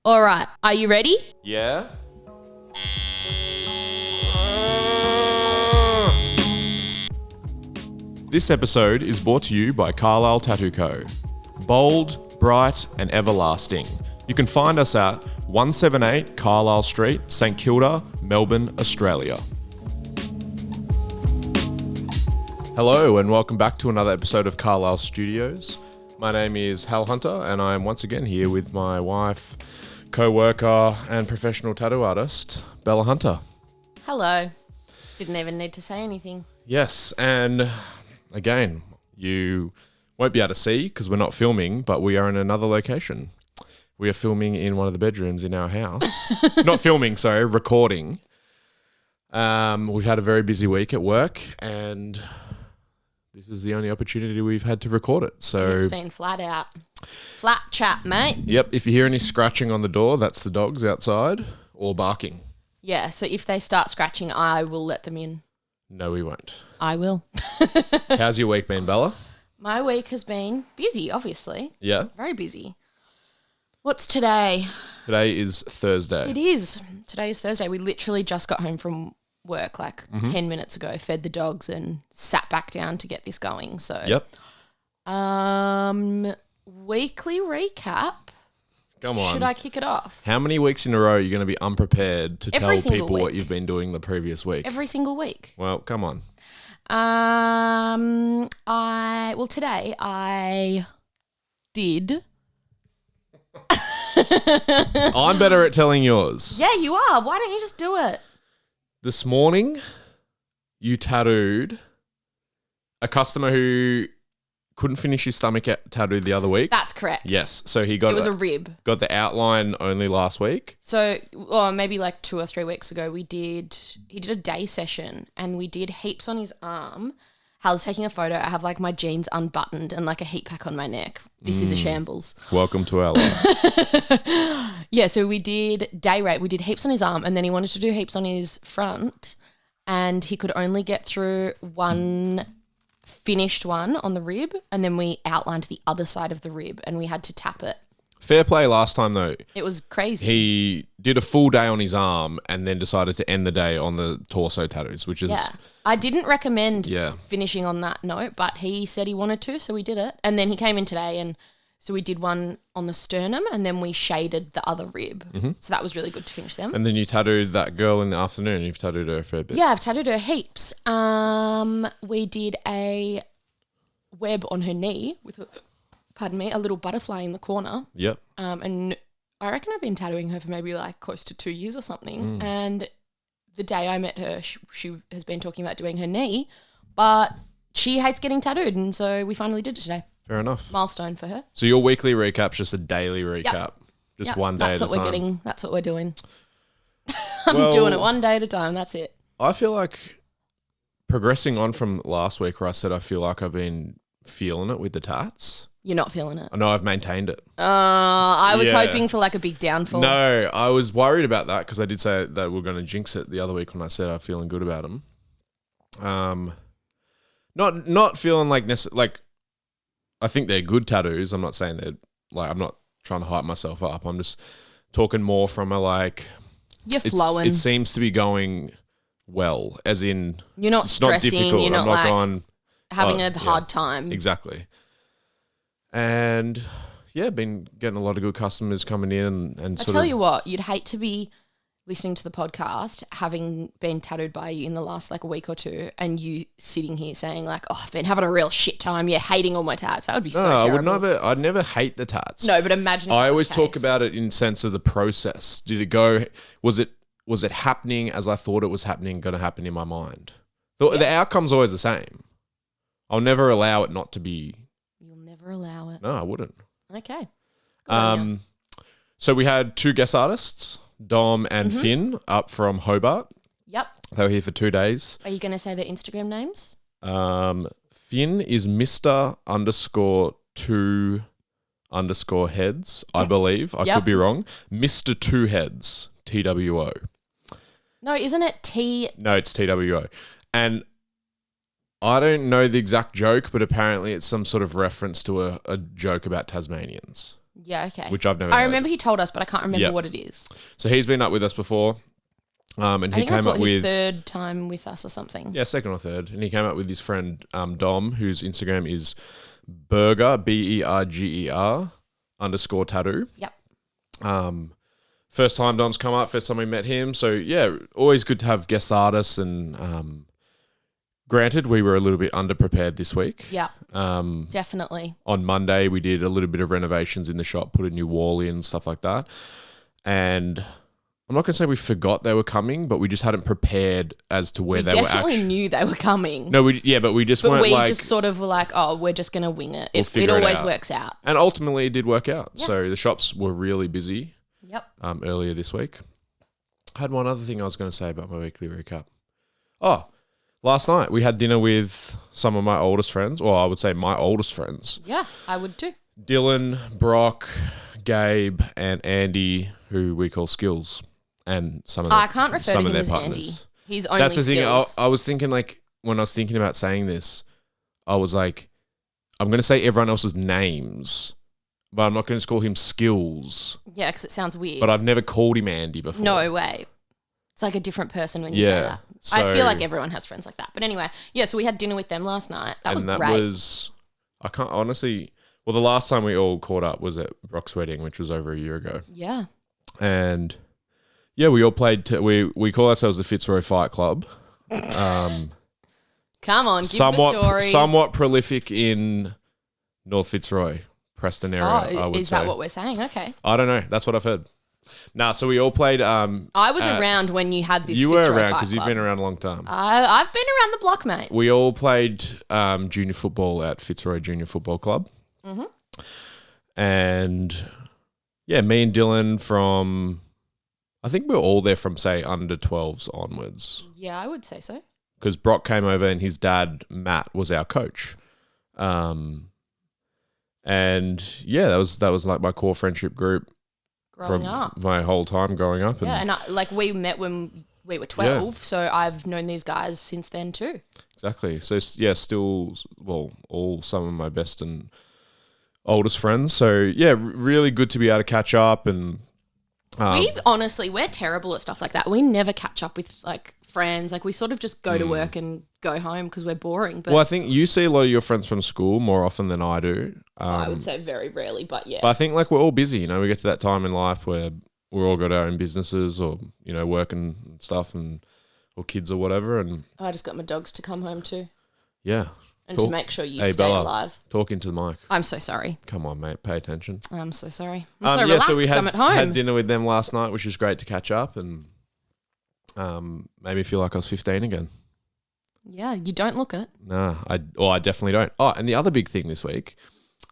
All right, are you ready? Yeah? This episode is brought to you by Carlisle Tattoo Co. Bold, bright and everlasting. You can find us at 178 Carlisle Street, St Kilda, Melbourne, Australia. Hello and welcome back to another episode of Carlisle Studios. My name is Hal Hunter and I am once again here with my wife, co-worker and professional tattoo artist, Bella Hunter. Hello. Didn't even need to say anything. Yes, and again, you won't be able to see because we're not filming, but we are in another location. We are filming in one of the bedrooms in our house. Not filming, sorry, recording. We've had a very busy week at work and this is the only opportunity we've had to record it. So It's been flat out. Flat chat, mate. Yep, if you hear any scratching on the door, that's the dogs outside or barking. Yeah, so if they start scratching, I will let them in. No, we won't. I will. How's your week been, Bella? My week has been busy, obviously. Yeah? Very busy. What's today? Today is Thursday. It is. Today is Thursday. We literally just got home from work like 10 minutes ago, fed the dogs and sat back down to get this going. So, Yep. Weekly recap. Come on. Should I kick it off? How many weeks in a row are you going to be unprepared to Every tell single people what week. you've been doing the previous week? Every single week. Well, come on. Today I did. I'm better at telling yours. Yeah, you are. Why don't you just do it? This morning, you tattooed a customer who couldn't finish his stomach tattoo the other week. That's correct. Yes, so he got It was a rib. got the outline only last week. So, maybe like 2 or 3 weeks ago, he did a day session and we did heaps on his arm. Hal's taking a photo. I have like my jeans unbuttoned and like a heat pack on my neck. This is a shambles. Welcome to our life. Yeah, so we did day rate. We did heaps on his arm and then he wanted to do heaps on his front and he could only get through one finished one on the rib and then we outlined the other side of the rib and we had to tap it. Fair play last time though. It was crazy. He did a full day on his arm and then decided to end the day on the torso tattoos, which is... Yeah. I didn't recommend Yeah. finishing on that note, but he said he wanted to, so we did it. And then he came in today and so we did one on the sternum and then we shaded the other rib. So that was really good to finish them. And then you tattooed that girl in the afternoon. You've tattooed her a fair bit. Yeah, I've tattooed her heaps. We did a web on her knee with, a little butterfly in the corner. Yep. And I reckon I've been tattooing her for maybe like close to 2 years or something. And the day I met her, she has been talking about doing her knee, but she hates getting tattooed. And so we finally did it today. Fair enough. Milestone for her. So your weekly recap's just a daily recap. Just Yep, one day that's at a what time. we're getting. That's what we're doing. I'm doing it one day at a time. That's it. I feel like progressing on from last week where I said I feel like I've been feeling it with the tats. You're not feeling it. I know I've maintained it. I was Yeah. hoping for like a big downfall. No, I was worried about that because I did say that we're going to jinx it the other week when I said I'm feeling good about them. Not feeling like I think they're good tattoos. I'm not saying they're like, I'm not trying to hype myself up. I'm just talking more from a like, You're flowing. it seems to be going well, as in You're not it's not stressing. difficult. You're not I'm not like going having a yeah. hard time. Exactly. And yeah, been getting a lot of good customers coming in and I sort tell of, you what, you'd hate to be listening to the podcast, having been tattooed by you in the last like a week or two, and you sitting here saying like, "Oh, I've been having a real shit time. You're hating all my tats." That would be so terrible. I'd never hate the tats. No, but imagine. If I that always was the talk case. about it in sense of the process. Did it go? Was it happening as I thought it was happening? Going to happen in my mind. The outcome's always the same. I'll never allow it not to be. You'll never allow it. No, I wouldn't. Okay. Good on ya. So we had 2 guest artists, Dom and Finn, up from Hobart. Yep. They were here for 2 days. Are you going to say their Instagram names? Finn is Mr_2_heads, I believe. I could be wrong. Mr. 2 Heads, TWO. No, isn't it T? No, it's TWO. And I don't know the exact joke, but apparently it's some sort of reference to a joke about Tasmanians. Yeah, okay. which I've never I heard. remember he told us, but I can't remember Yep. what it is. So he's been up with us before, and I he think came that's up his with third time with us or something. yeah, second or third, and he came up with his friend Dom, whose Instagram is Berger BERGER _tattoo. Yep. First time Dom's come up, first time we met him. So yeah, always good to have guest artists. And granted, we were a little bit underprepared this week. Yep. Definitely. On Monday, we did a little bit of renovations in the shop, put a new wall in, stuff like that. And I'm not going to say we forgot they were coming, but we just hadn't prepared as to where they were actually. We definitely knew they were coming. No, but we just weren't like. just sort of were like, oh, we're just going to wing it. We'll It always works out. And ultimately, it did work out. Yeah. So the shops were really busy. Yep. Earlier this week. I had one other thing I was going to say about my weekly recap. Oh, last night we had dinner with some of my oldest friends, or I would say my oldest friends. Yeah, I would too. Dylan, Brock, Gabe, and Andy, who we call Skills, and some of their, I can't refer to him as Andy. He's only That's the Skills. thing. I was thinking, like, when I was thinking about saying this, I was like, I'm going to say everyone else's names, but I'm not going to call him Skills. Yeah, because it sounds weird. But I've never called him Andy before. No way. It's like a different person when you say that. I feel like everyone has friends like that. But anyway, yeah, so we had dinner with them last night. That was great. I can't honestly, well, the last time we all caught up was at Brock's wedding, which was over a year ago. Yeah. And yeah, we all played, we call ourselves the Fitzroy Fight Club. Come on, give the story. Somewhat prolific in North Fitzroy, Preston area, I would say. Is that what we're saying? Okay. I don't know. That's what I've heard. Nah, so we all played. I was around when you had this. You Fitzroy were around Fight because you've Club. been around a long time. I've been around the block, mate. We all played junior football at Fitzroy Junior Football Club. Mm-hmm. And yeah, me and Dylan from, I think we were all there from, say, under 12s onwards. Yeah, I would say so. Because Brock came over and his dad, Matt, was our coach. And yeah, that was like my core friendship group. Growing up. My whole time growing up. Yeah, and we met when we were 12, so I've known these guys since then too. Exactly. So, yeah, still, well, all some of my best and oldest friends. So, yeah, really good to be able to catch up. And we're terrible at stuff like that. We never catch up with, like, friends. Like, we sort of just go to work and go home because we're boring. But well, I think you see a lot of your friends from school more often than I do. I would say very rarely, but yeah. But I think, like, we're all busy. You know, we get to that time in life where we're all got our own businesses or, you know, working and stuff or kids or whatever. And I just got my dogs to come home too. Yeah. And to make sure you hey, stay Bella, alive. Talk into the mic. I'm so sorry. Come on, mate. Pay attention. I'm so sorry. I'm so relaxed. So we I'm at home. had dinner with them last night, which was great to catch up and made me feel like I was 15 again. Yeah, you don't look it. Nah, I definitely don't. Oh, and the other big thing this week,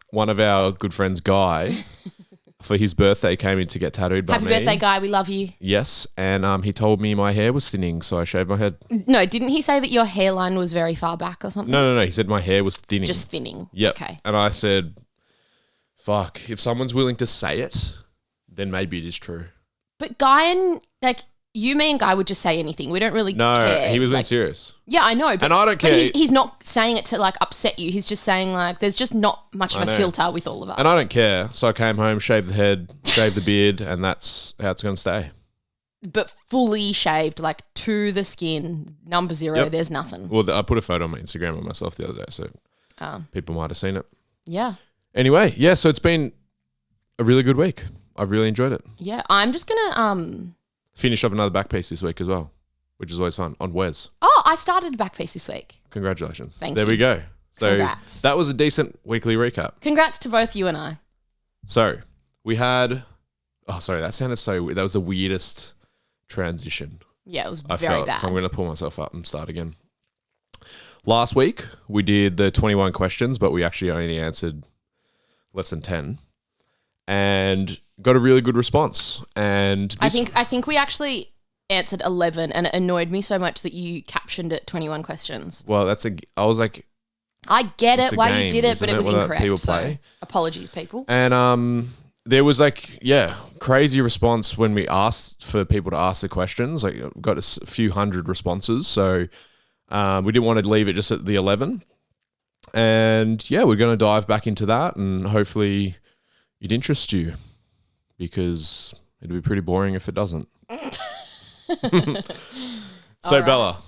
one of our good friends, Guy, for his birthday came in to get tattooed by me. Happy birthday, Guy. We love you. Yes, and he told me my hair was thinning, so I shaved my head. No, didn't he say that your hairline was very far back or something? No. He said my hair was thinning. Just thinning. Yep. Okay. And I said, fuck, if someone's willing to say it, then maybe it is true. But Guy and, like, you, me and Guy would just say anything. We don't really care. No, he was being serious. Yeah, I know. But, and I don't care. But he's not saying it to, like, upset you. He's just saying, like, there's just not much of a filter with all of us. And I don't care. So I came home, shaved the head, shaved the beard, and that's how it's going to stay. But fully shaved, like, to the skin, number 0, Yep. There's nothing. Well, I put a photo on my Instagram of myself the other day, so people might have seen it. Yeah. Anyway, yeah, so it's been a really good week. I've really enjoyed it. Yeah, I'm just going to... Finish off another back piece this week as well, which is always fun, on Wes. Oh, I started a back piece this week. Congratulations. Thank there you. we go. So Congrats. that was a decent weekly recap. Congrats to both you and I. So we had... Oh, sorry, that sounded so weird. That was the weirdest transition. Yeah, it was I very felt. bad. So I'm going to pull myself up and start again. Last week, we did the 21 questions, but we actually only answered less than 10. And got a really good response. And I think we actually answered 11, and it annoyed me so much that you captioned it 21 questions. Well, I was like... I get It's it a why game, you did it, but isn't it was it, what incorrect. people So play? apologies, people. And there was like, crazy response when we asked for people to ask the questions. Like, got a few hundred responses. So we didn't want to leave it just at the 11. And yeah, we're going to dive back into that and hopefully it interests you, because it'd be pretty boring if it doesn't. So, Bella,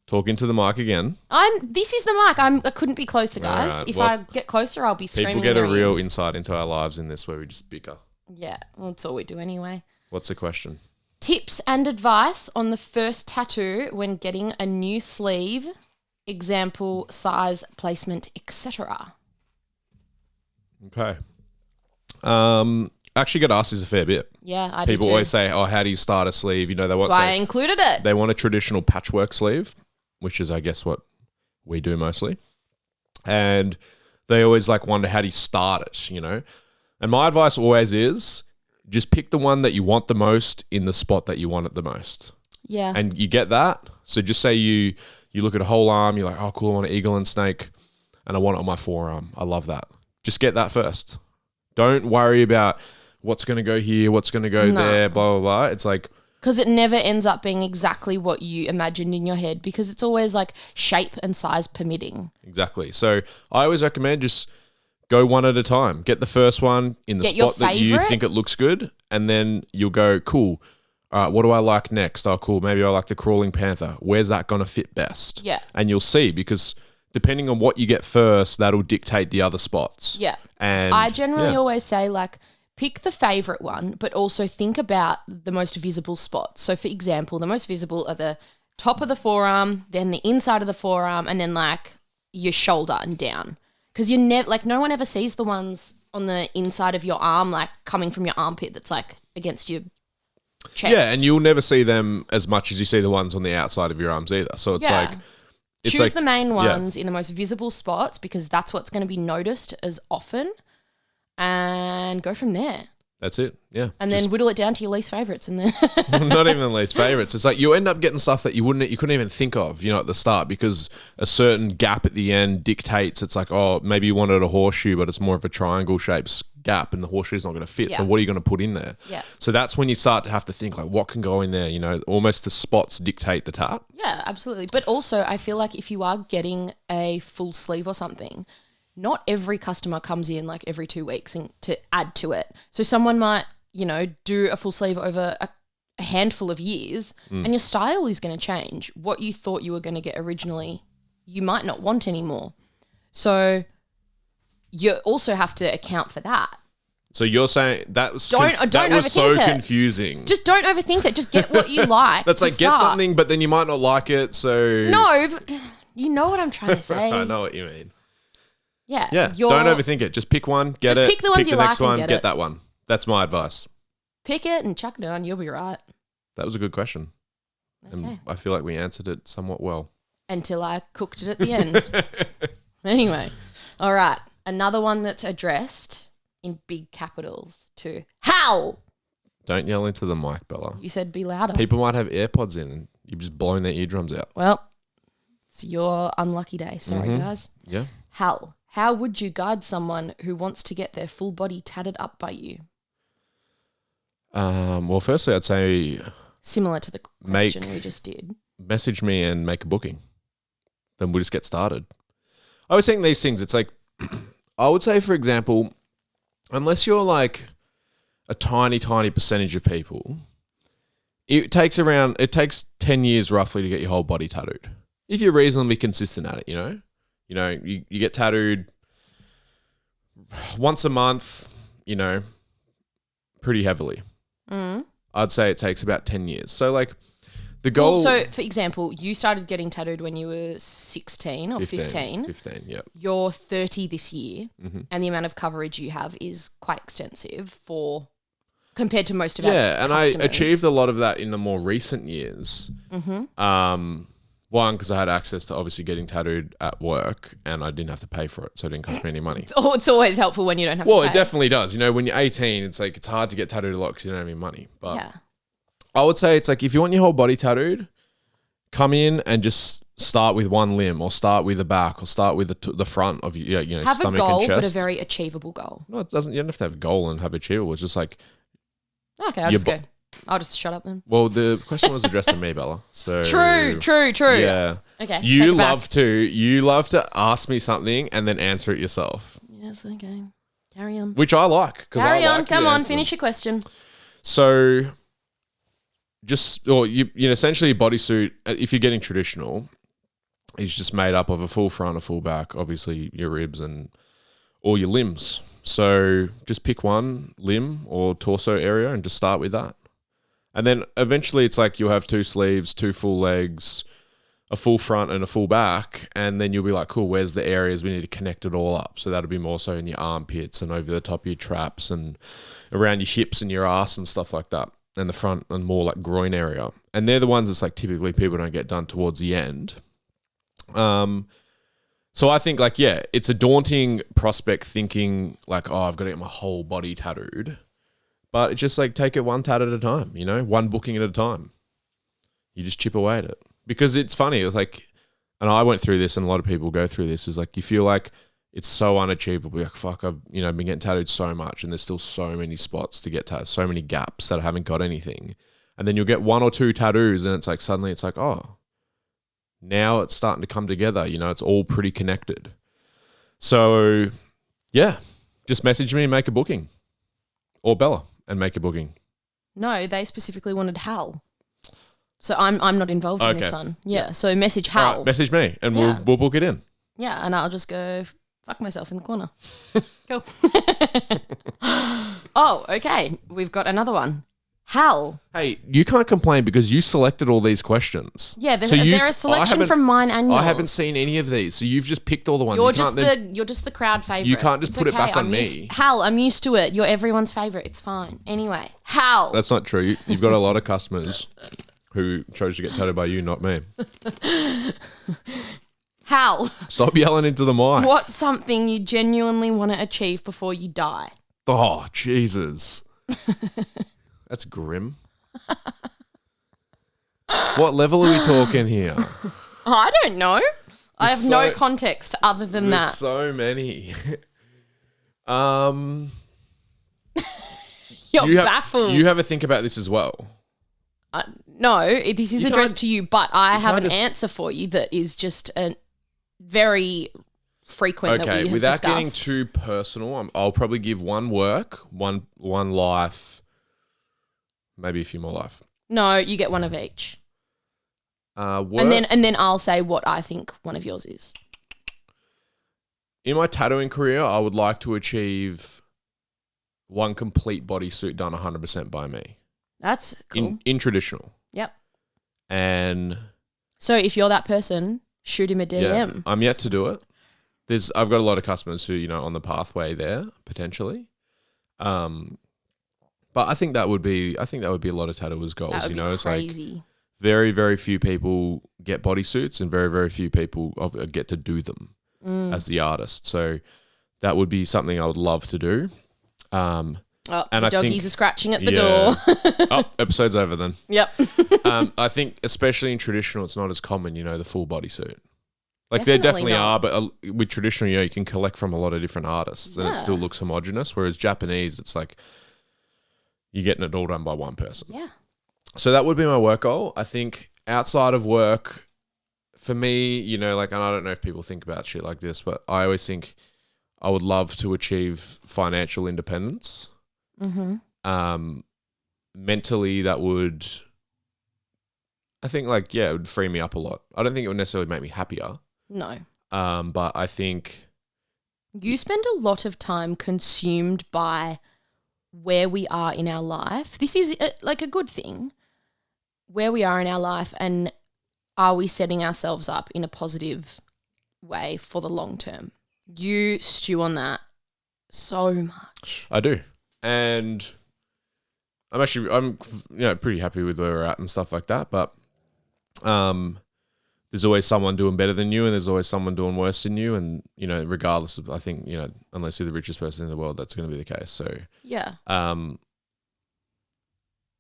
talking to the mic again. This is the mic. I couldn't be closer, guys. Right, If I get closer, I'll be screaming. People get in a their real ears. insight into our lives in this, where we just bicker. Yeah, well, that's all we do anyway. What's the question? Tips and advice on the first tattoo when getting a new sleeve, example, size, placement, etc. Okay. Actually get asked this a fair bit. Yeah, I do People too. always say, "Oh, how do you start a sleeve?" You know, they want That's why I included it. they want a traditional patchwork sleeve, which is, I guess, what we do mostly. And they always like wonder, how do you start it? You know, and my advice always is, just pick the one that you want the most in the spot that you want it the most. Yeah. And you get that. So just say you look at a whole arm, you're like, "Oh, cool, I want an eagle and snake, and I want it on my forearm. I love that." Just get that first. Don't worry about what's going to go here, what's going to go there, blah, blah, blah. It's like... Because it never ends up being exactly what you imagined in your head, because it's always like shape and size permitting. Exactly. So I always recommend just go one at a time. Get the first one in the spot that you think it looks good, and then you'll go, cool, all right, what do I like next? Oh, cool, maybe I like the crawling panther. Where's that going to fit best? Yeah. And you'll see, because depending on what you get first, that'll dictate the other spots. Yeah. And I generally always say, like, pick the favorite one, but also think about the most visible spots. So, for example, the most visible are the top of the forearm, then the inside of the forearm, and then like your shoulder and down. Because you never, like, no one ever sees the ones on the inside of your arm, like coming from your armpit, that's like against your chest. Yeah, and you'll never see them as much as you see the ones on the outside of your arms either. So it's like... Choose the main ones in the most visible spots, because that's what's going to be noticed as often, and go from there. That's it. Yeah. And then whittle it down to your least favorites, and then not even the least favorites. It's like you end up getting stuff that you couldn't even think of, you know, at the start, because a certain gap at the end dictates. It's like, oh, maybe you wanted a horseshoe, but it's more of a triangle shaped gap, and the horseshoe's not going to fit. Yeah. So what are you going to put in there? Yeah. So that's when you start to have to think, like, what can go in there? You know, almost the spots dictate the tap. yeah, absolutely. But also, I feel like if you are getting a full sleeve or something, not every customer comes in like every 2 weeks to add to it. So someone might, you know, do a full sleeve over a handful of years, and your style is going to change. What you thought you were going to get originally, you might not want anymore. So you also have to account for that. So you're saying that was Don't that was so overthink it. confusing. Just don't overthink it. Just get what you like. That's to like, get start. something, but then you might not like it. So No, but you know what I'm trying to say. I know what you mean. Yeah. Yeah, don't overthink it. Just pick one, get Just it. pick the ones pick you the next like and one, get it. that one. That's my advice. Pick it and chuck it on. You'll be right. That was a good question. Okay. And I feel like we answered it somewhat well. Until I cooked it at the end. Anyway. All right. Another one that's addressed in big capitals to Hal. Don't yell into the mic, Bella. You said be louder. People might have AirPods in and you've just blown their eardrums out. Well, it's your unlucky day. Sorry, guys. Yeah. Hal, how would you guide someone who wants to get their full body tatted up by you? Well, firstly, I'd say Similar to the question we just did. message me and make a booking. Then we'll just get started. I was saying these things, it's like, I would say, for example, unless you're like a tiny, tiny percentage of people, it takes 10 years roughly to get your whole body tattooed. If you're reasonably consistent at it, you know? You get tattooed once a month, you know, pretty heavily. I'd say it takes about 10 years. So like the goal... Well, so for example, you started getting tattooed when you were 16 or 15. 15, yeah. You're 30 this year, and the amount of coverage you have is quite extensive compared to most of our and customers. I achieved a lot of that in the more recent years. One, because I had access to obviously getting tattooed at work, and I didn't have to pay for it, so it didn't cost me any money. It's always helpful when you don't have to pay. Well, it definitely does. You know, when you're 18, it's like it's hard to get tattooed a lot because you don't have any money. But yeah. I would say it's like, if you want your whole body tattooed, come in and just start with one limb, or start with the back, or start with the front of your Have stomach a goal, and chest. but a very achievable goal. No, it doesn't. You don't have to have a goal and have achievable. It's just like... Okay, I'll just go. I'll just shut up then. Well, the question was addressed to me, Bella. So True. Yeah. Okay. You love to ask me something and then answer it yourself. Yes, okay. Carry on. which I like. Carry I on. like Come the on. answer. Finish your question. So, you essentially a bodysuit, if you're getting traditional, is just made up of a full front, a full back, obviously your ribs and all your limbs. So just pick one limb or torso area and just start with that. And then eventually it's like you'll have 2 sleeves, 2 full legs, a full front and a full back. And then you'll be like, cool, where's the areas we need to connect it all up? So that'll be more so in your armpits and over the top of your traps and around your hips and your ass and stuff like that. And the front and more like groin area. And they're the ones that's like typically people don't get done towards the end. So I think like, yeah, it's a daunting prospect thinking like, oh, I've got to get my whole body tattooed. But it's just like take it one tat at a time, you know, one booking at a time. You just chip away at it. Because it's funny, it's like, and I went through this and a lot of people go through this, is like you feel like it's so unachievable. Like, fuck, I've been getting tattooed so much and there's still so many spots to get tattooed, so many gaps that I haven't got anything. And then you'll get 1 or 2 tattoos and it's like suddenly it's like, oh, now it's starting to come together. You know, it's all pretty connected. So, yeah, just message me and make a booking. Or Bella and make a booking. No, they specifically wanted Hal. So I'm not involved in this one. Yeah, so message Hal. Right, message me and we'll book it in. Yeah, and I'll just go fuck myself in the corner. Cool. Oh, okay. We've got another one. Hal. Hey, you can't complain because you selected all these questions. Yeah, they're a selection from mine and yours. I haven't seen any of these, so you've just picked all the ones. You're just the crowd favourite. You can't just put it back on me. Hal, I'm used to it. You're everyone's favourite. It's fine. Anyway, Hal. That's not true. You've got a lot of customers who chose to get tattooed by you, not me. Hal. Stop yelling into the mic. What's something you genuinely want to achieve before you die? Oh, Jesus. That's grim. What level are we talking here? I don't know. I have no context other than that. There's so many. You're baffled. You have a think about this as well. No, this is addressed to you, but I have an answer for you that is just a very frequent that we have without discussed. getting too personal, I'll probably give one work, one life, maybe a few more life. No, you get one of each. Work, and then I'll say what I think one of yours is. In my tattooing career, I would like to achieve one complete bodysuit done 100% by me. That's cool. In traditional. Yep. And so if you're that person, shoot him a DM. Yeah, I'm yet to do it. I've got a lot of customers who, on the pathway there, potentially. But I think that would be a lot of tattooers' goals. That would be It's crazy. like very, very few people get bodysuits and very, very few people get to do them as the artist. So that would be something I would love to do. And the doggies are scratching at the door. Oh, episode's over then. Yep. I think especially in traditional, it's not as common, the full bodysuit. Like Definitely there definitely not. are, but with traditional, you can collect from a lot of different artists and it still looks homogenous. Whereas Japanese, it's like you're getting it all done by one person. Yeah. So that would be my work goal. I think outside of work, for me, and I don't know if people think about shit like this, but I always think I would love to achieve financial independence. Mm-hmm. Mentally, that would, I think, it would free me up a lot. I don't think it would necessarily make me happier. No. But I think you spend a lot of time consumed by where we are in our life. This is a good thing. Where we are in our life, and are we setting ourselves up in a positive way for the long term? You stew on that so much. I do. And I'm pretty happy with where we're at and stuff like that. But there's always someone doing better than you, and there's always someone doing worse than you. And, regardless of, I think, unless you're the richest person in the world, that's going to be the case. So, yeah.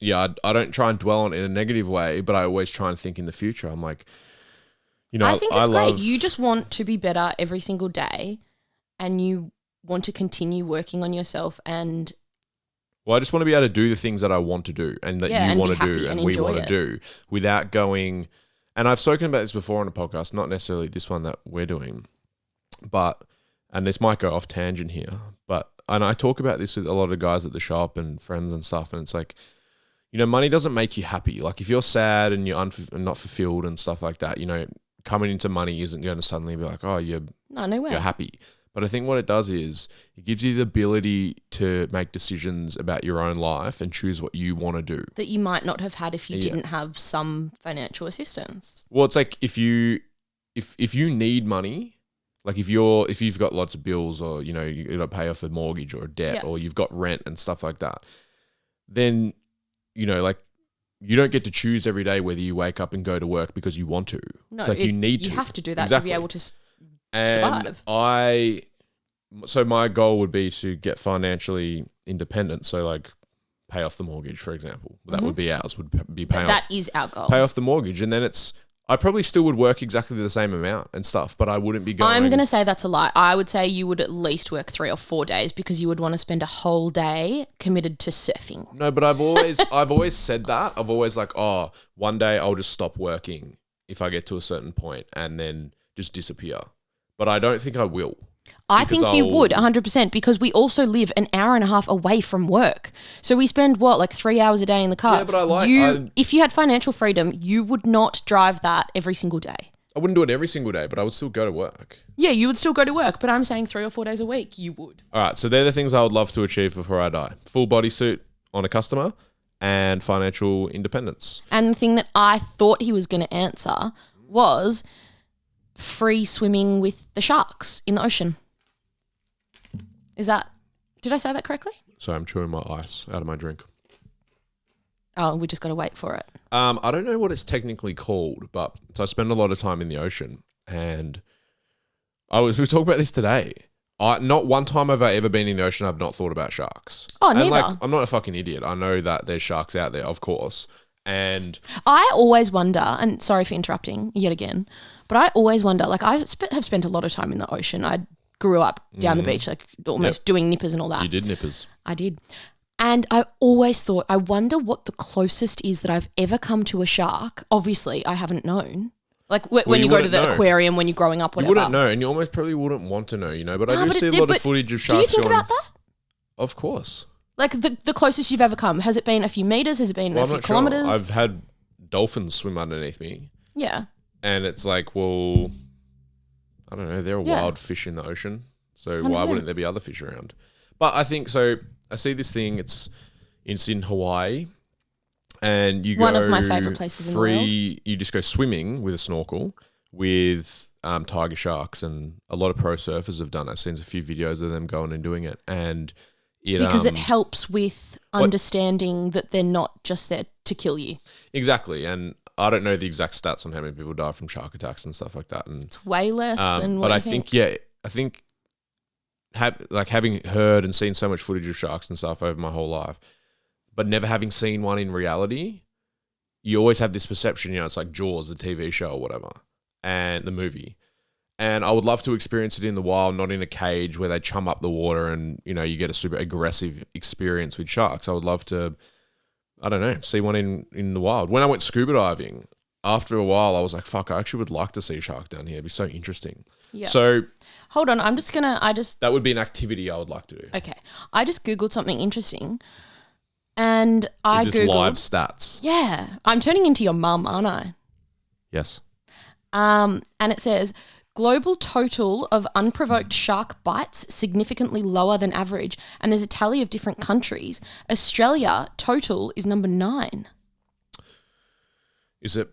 I don't try and dwell on it in a negative way, but I always try and think in the future. I'm like, I think it's great. You just want to be better every single day, and you want to continue working on yourself. And I just want to be able to do the things that I want to do and that you want to do and we want to do without going. And I've spoken about this before on a podcast, not necessarily this one that we're doing, and this might go off tangent here, but I talk about this with a lot of guys at the shop and friends and stuff, and it's like, you know, money doesn't make you happy. Like if you're sad and you're not fulfilled and stuff like that, you know, coming into money isn't going to suddenly be like, oh, no way. You're happy. But I think what it does is it gives you the ability to make decisions about your own life and choose what you want to do. That you might not have had if you didn't have some financial assistance. Well, it's like if you need money, like if you've got lots of bills, or you know you got to pay off a mortgage or a debt, or you've got rent and stuff like that, then you know, like, you don't get to choose every day whether you wake up and go to work because you want to. No, it's like you need to. You have to do that to be able to survive. So my goal would be to get financially independent. So like pay off the mortgage, for example. That would be ours, would be pay off. That is our goal. Pay off the mortgage. And then I probably still would work exactly the same amount and stuff, but I wouldn't be going. I'm going to say that's a lie. I would say you would at least work 3 or 4 days because you would want to spend a whole day committed to surfing. No, but I've always said that. I've always like, oh, one day I'll just stop working if I get to a certain point and then just disappear. But I don't think I will. I think you would 100% because we also live an hour and a half away from work. So we spend like 3 hours a day in the car. Yeah, but if you had financial freedom, you would not drive that every single day. I wouldn't do it every single day, but I would still go to work. Yeah, you would still go to work, but I'm saying 3 or 4 days a week, you would. All right, so they're the things I would love to achieve before I die. Full bodysuit on a customer and financial independence. And the thing that I thought he was going to answer was free swimming with the sharks in the ocean. Did I say that correctly? So I'm chewing my ice out of my drink. Oh, we just got to wait for it. I don't know what it's technically called, but so I spend a lot of time in the ocean, and we were talking about this today. Not one time have I ever been in the ocean I've not thought about sharks. Oh, neither. And like, I'm not a fucking idiot. I know that there's sharks out there, of course. And I always wonder, and sorry for interrupting yet again, but I always wonder, like I have spent a lot of time in the ocean. I grew up down the beach, like almost doing nippers and all that. You did nippers. I did. And I always thought, I wonder what the closest is that I've ever come to a shark. Obviously, I haven't known. Like when you go to the aquarium when you're growing up, whatever. You wouldn't know, and you almost probably wouldn't want to know, you know. But I do see a lot of footage of sharks. Do you think about that? Of course. Like the closest you've ever come, has it been a few meters? Has it been a few kilometers? Sure. I've had dolphins swim underneath me. Yeah. And it's like, well, I don't know. There are wild fish in the ocean. So 100%. Why wouldn't there be other fish around? But I think so. I see this thing. It's in Hawaii, and you go one of my favorite places in the world. You just go swimming with a snorkel with tiger sharks, and a lot of pro surfers have done it. I've seen a few videos of them going and doing it, and because it helps with understanding that they're not just there to kill you. Exactly, and I don't know the exact stats on how many people die from shark attacks and stuff like that. And it's way less than what but I think. I think. Having heard and seen so much footage of sharks and stuff over my whole life, but never having seen one in reality, you always have this perception, you know, it's like Jaws, the TV show or whatever, and the movie. And I would love to experience it in the wild, not in a cage where they chum up the water and, you know, you get a super aggressive experience with sharks. I would love to, I don't know, see one in the wild. When I went scuba diving, after a while, I was like, fuck, I actually would like to see a shark down here. It'd be so interesting. Yeah. So hold on, that would be an activity I would like to do. Okay. I just Googled something interesting and Is this live stats? Yeah. I'm turning into your mum, aren't I? Yes. And it says, global total of unprovoked shark bites significantly lower than average. And there's a tally of different countries. Australia total is number 9. Is it?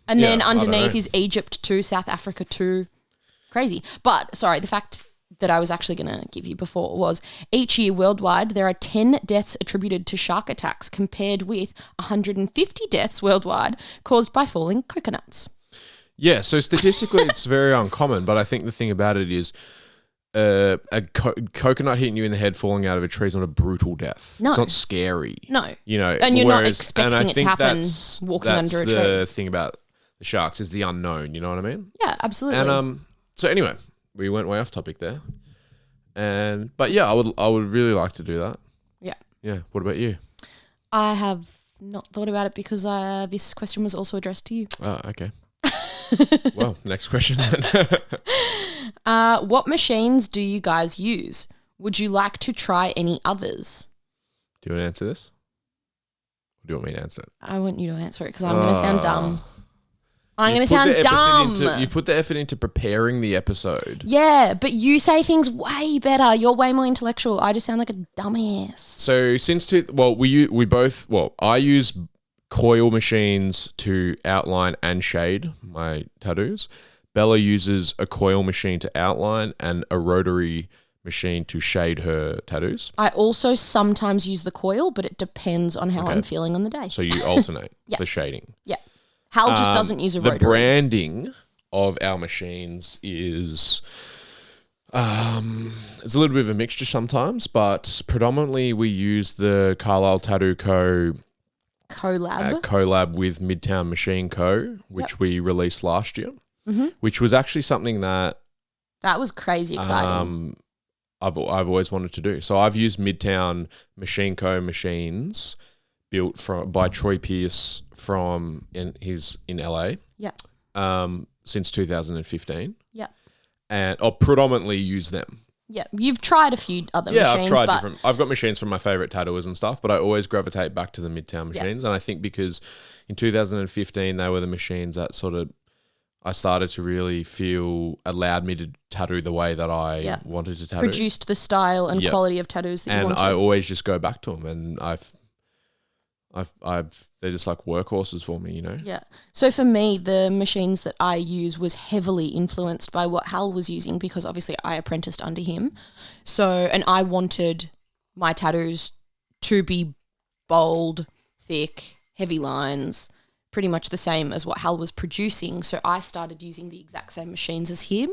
And then underneath is Egypt 2, South Africa 2. Crazy. But, sorry, the fact that I was actually going to give you before was each year worldwide there are 10 deaths attributed to shark attacks compared with 150 deaths worldwide caused by falling coconuts. Yeah, so statistically it's very uncommon, but I think the thing about it is a coconut hitting you in the head falling out of a tree is not a brutal death. No. It's not scary. No. You know, and you're not expecting it to happen walking under a tree. That's the thing about the sharks is the unknown, you know what I mean? Yeah, absolutely. And so anyway, we went way off topic there. But yeah, I would really like to do that. Yeah. Yeah. What about you? I have not thought about it because this question was also addressed to you. Oh, okay. Well, next question then. What machines do you guys use? Would you like to try any others? Do you want to answer this? Or do you want me to answer it? I want you to answer it because I'm going to sound dumb. I'm going to sound dumb. You've put the effort into preparing the episode. Yeah, but you say things way better. You're way more intellectual. I just sound like a dumbass. So I use coil machines to outline and shade my tattoos. Bella uses a coil machine to outline and a rotary machine to shade her tattoos. I also sometimes use the coil, but it depends on how I'm feeling on the day. So you alternate for shading. Yeah. Hal just doesn't use a rotary. The branding of our machines is it's a little bit of a mixture sometimes, but predominantly we use the Carlisle Tattoo Co. collab with Midtown Machine Co., which we released last year, which was actually something that was crazy exciting. I've always wanted to do. So I've used Midtown Machine Co. machines built by Troy Pierce he's in LA. Yeah. Since 2015. Yeah. And I'll predominantly use them. Yeah. You've tried a few other machines. Yeah, I've tried different. I've got machines from my favorite tattooers and stuff, but I always gravitate back to the Midtown machines. And I think because in 2015 they were the machines that sort of I started to really feel allowed me to tattoo the way that I wanted to tattoo. Produced the style and quality of tattoos that you wanted. And I always just go back to them, and they're just like workhorses for me, you know? Yeah. So for me, the machines that I use was heavily influenced by what Hal was using because obviously I apprenticed under him. So, and I wanted my tattoos to be bold, thick, heavy lines, pretty much the same as what Hal was producing. So I started using the exact same machines as him.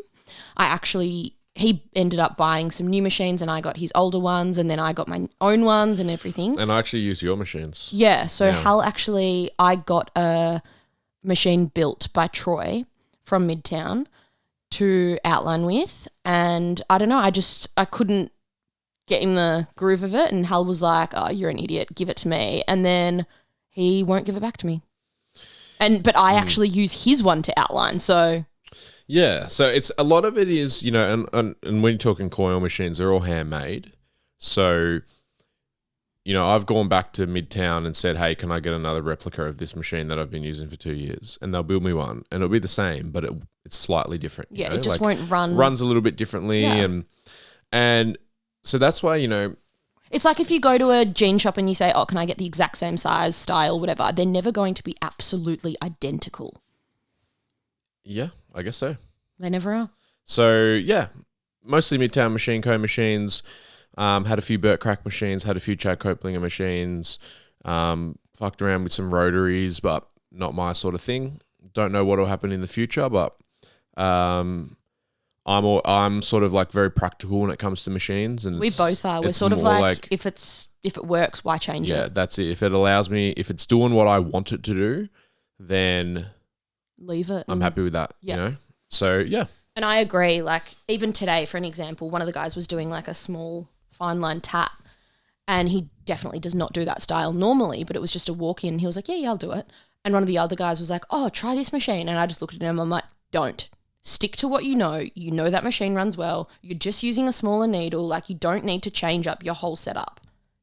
He ended up buying some new machines and I got his older ones and then I got my own ones and everything. And I actually use your machines. Yeah. So Hal I got a machine built by Troy from Midtown to outline with. And I don't know, I couldn't get in the groove of it. And Hal was like, oh, you're an idiot. Give it to me. And then he won't give it back to me. But I actually use his one to outline. So... Yeah, so it's a lot of it is, you know, and when you're talking coil machines, they're all handmade. So, you know, I've gone back to Midtown and said, hey, can I get another replica of this machine that I've been using for 2 years? And they'll build me one, and it'll be the same, but it's slightly different. Yeah, you know? It just won't run. Runs a little bit differently, and so that's why, you know. It's like if you go to a jean shop and you say, oh, can I get the exact same size, style, whatever, they're never going to be absolutely identical. Yeah, I guess so. They never are. So, yeah, mostly Midtown Machine Co. machines. Had a few Burt Crack machines, had a few Chad Coplinger machines. Fucked around with some rotaries, but not my sort of thing. Don't know what will happen in the future, but I'm sort of like very practical when it comes to machines. And we both are. We're sort of like if it works, why change it? Yeah, that's it. If it allows me, if it's doing what I want it to do, then... leave it. I'm happy with that, you know? So, yeah. And I agree. Like, even today, for an example, one of the guys was doing like a small fine line tat and he definitely does not do that style normally, but it was just a walk-in. He was like, yeah, I'll do it. And one of the other guys was like, oh, try this machine. And I just looked at him. I'm like, don't. Stick to what you know. You know that machine runs well. You're just using a smaller needle. Like, you don't need to change up your whole setup.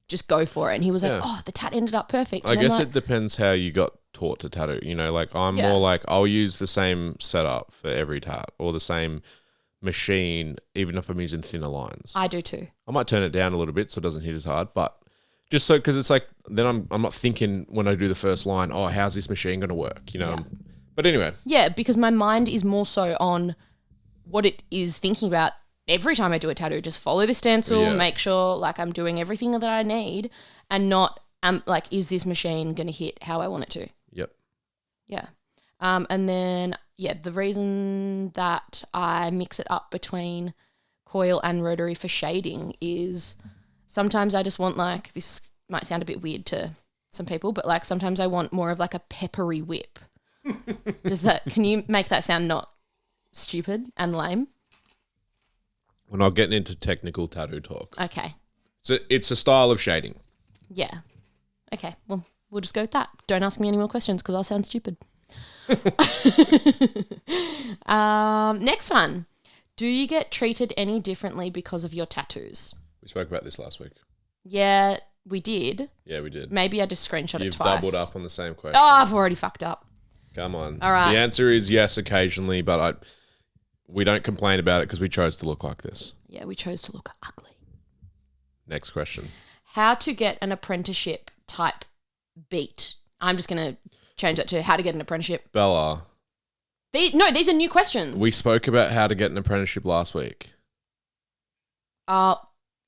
Just go for it. And he was like, oh, the tat ended up perfect. I guess it depends how you got taught to tattoo. You know, like I'm more like I'll use the same setup for every tat or the same machine, even if I'm using thinner lines. I do too. I might turn it down a little bit so it doesn't hit as hard, but just so, because it's like, then I'm not thinking when I do the first line, oh, how's this machine going to work? You know? Yeah. But anyway. Yeah, because my mind is more so on what it is thinking about every time I do a tattoo. Just follow the stencil, make sure like I'm doing everything that I need and not like, is this machine going to hit how I want it to? Yep. Yeah. And then, the reason that I mix it up between coil and rotary for shading is sometimes I just want like, this might sound a bit weird to some people, but like sometimes I want more of like a peppery whip. Can you make that sound not stupid and lame? We're not getting into technical tattoo talk. Okay. So it's a style of shading. Yeah. Okay. Well, we'll just go with that. Don't ask me any more questions because I'll sound stupid. Next one. Do you get treated any differently because of your tattoos? We spoke about this last week. Yeah, we did. Yeah, we did. Maybe I just screenshot it You've twice. doubled up on the same question. Oh, I've already fucked up. Come on. All right. The answer is yes, occasionally, but we don't complain about it because we chose to look like this. Yeah, we chose to look ugly. Next question. How to get an apprenticeship type beat. I'm just going to change that to how to get an apprenticeship. Bella. These are new questions. We spoke about how to get an apprenticeship last week.